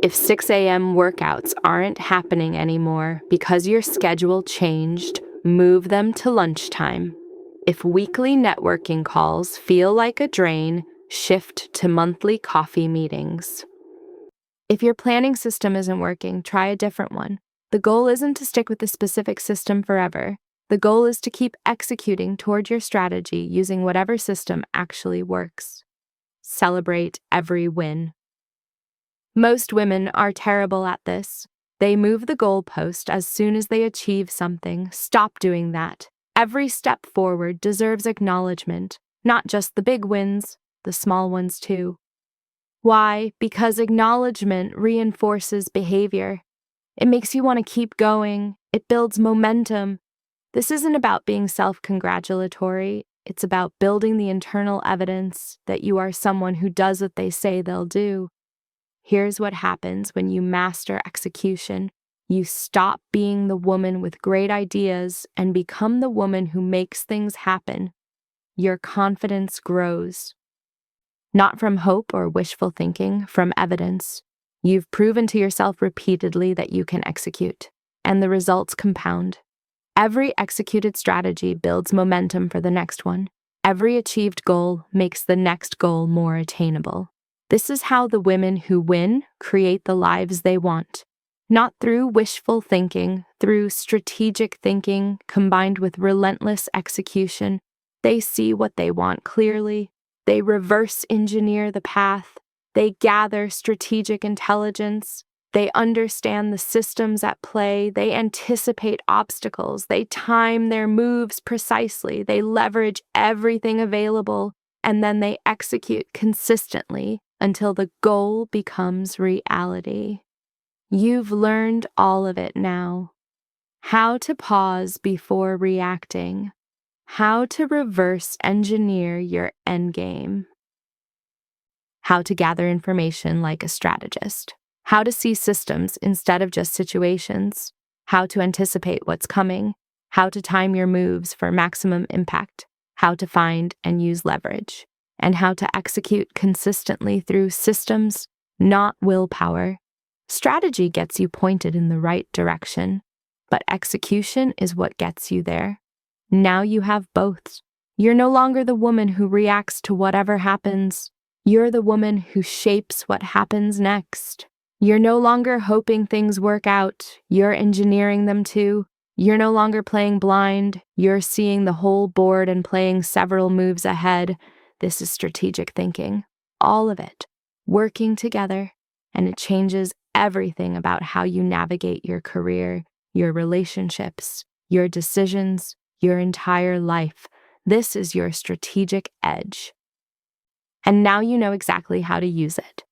If 6 a.m. workouts aren't happening anymore because your schedule changed, move them to lunchtime. If weekly networking calls feel like a drain, shift to monthly coffee meetings. If your planning system isn't working, try a different one. The goal isn't to stick with a specific system forever. The goal is to keep executing toward your strategy using whatever system actually works. Celebrate every win. Most women are terrible at this. They move the goalpost as soon as they achieve something. Stop doing that. Every step forward deserves acknowledgement, not just the big wins, the small ones too. Why? Because acknowledgement reinforces behavior. It makes you want to keep going. It builds momentum. This isn't about being self-congratulatory. It's about building the internal evidence that you are someone who does what they say they'll do. Here's what happens when you master execution. You stop being the woman with great ideas and become the woman who makes things happen. Your confidence grows. Not from hope or wishful thinking, from evidence. You've proven to yourself repeatedly that you can execute, and the results compound. Every executed strategy builds momentum for the next one. Every achieved goal makes the next goal more attainable. This is how the women who win create the lives they want. Not through wishful thinking, through strategic thinking combined with relentless execution. They see what they want clearly. They reverse engineer the path. They gather strategic intelligence. They understand the systems at play. They anticipate obstacles. They time their moves precisely. They leverage everything available, and then they execute consistently until the goal becomes reality. You've learned all of it now. How to pause before reacting. How to reverse engineer your endgame. How to gather information like a strategist. How to see systems instead of just situations. How to anticipate what's coming. How to time your moves for maximum impact. How to find and use leverage. And how to execute consistently through systems, not willpower. Strategy gets you pointed in the right direction, but execution is what gets you there. Now you have both. You're no longer the woman who reacts to whatever happens. You're the woman who shapes what happens next. You're no longer hoping things work out. You're engineering them too. You're no longer playing blind. You're seeing the whole board and playing several moves ahead. This is strategic thinking. All of it, working together, and it changes everything about how you navigate your career, your relationships, your decisions, your entire life. This is your strategic edge. And now you know exactly how to use it.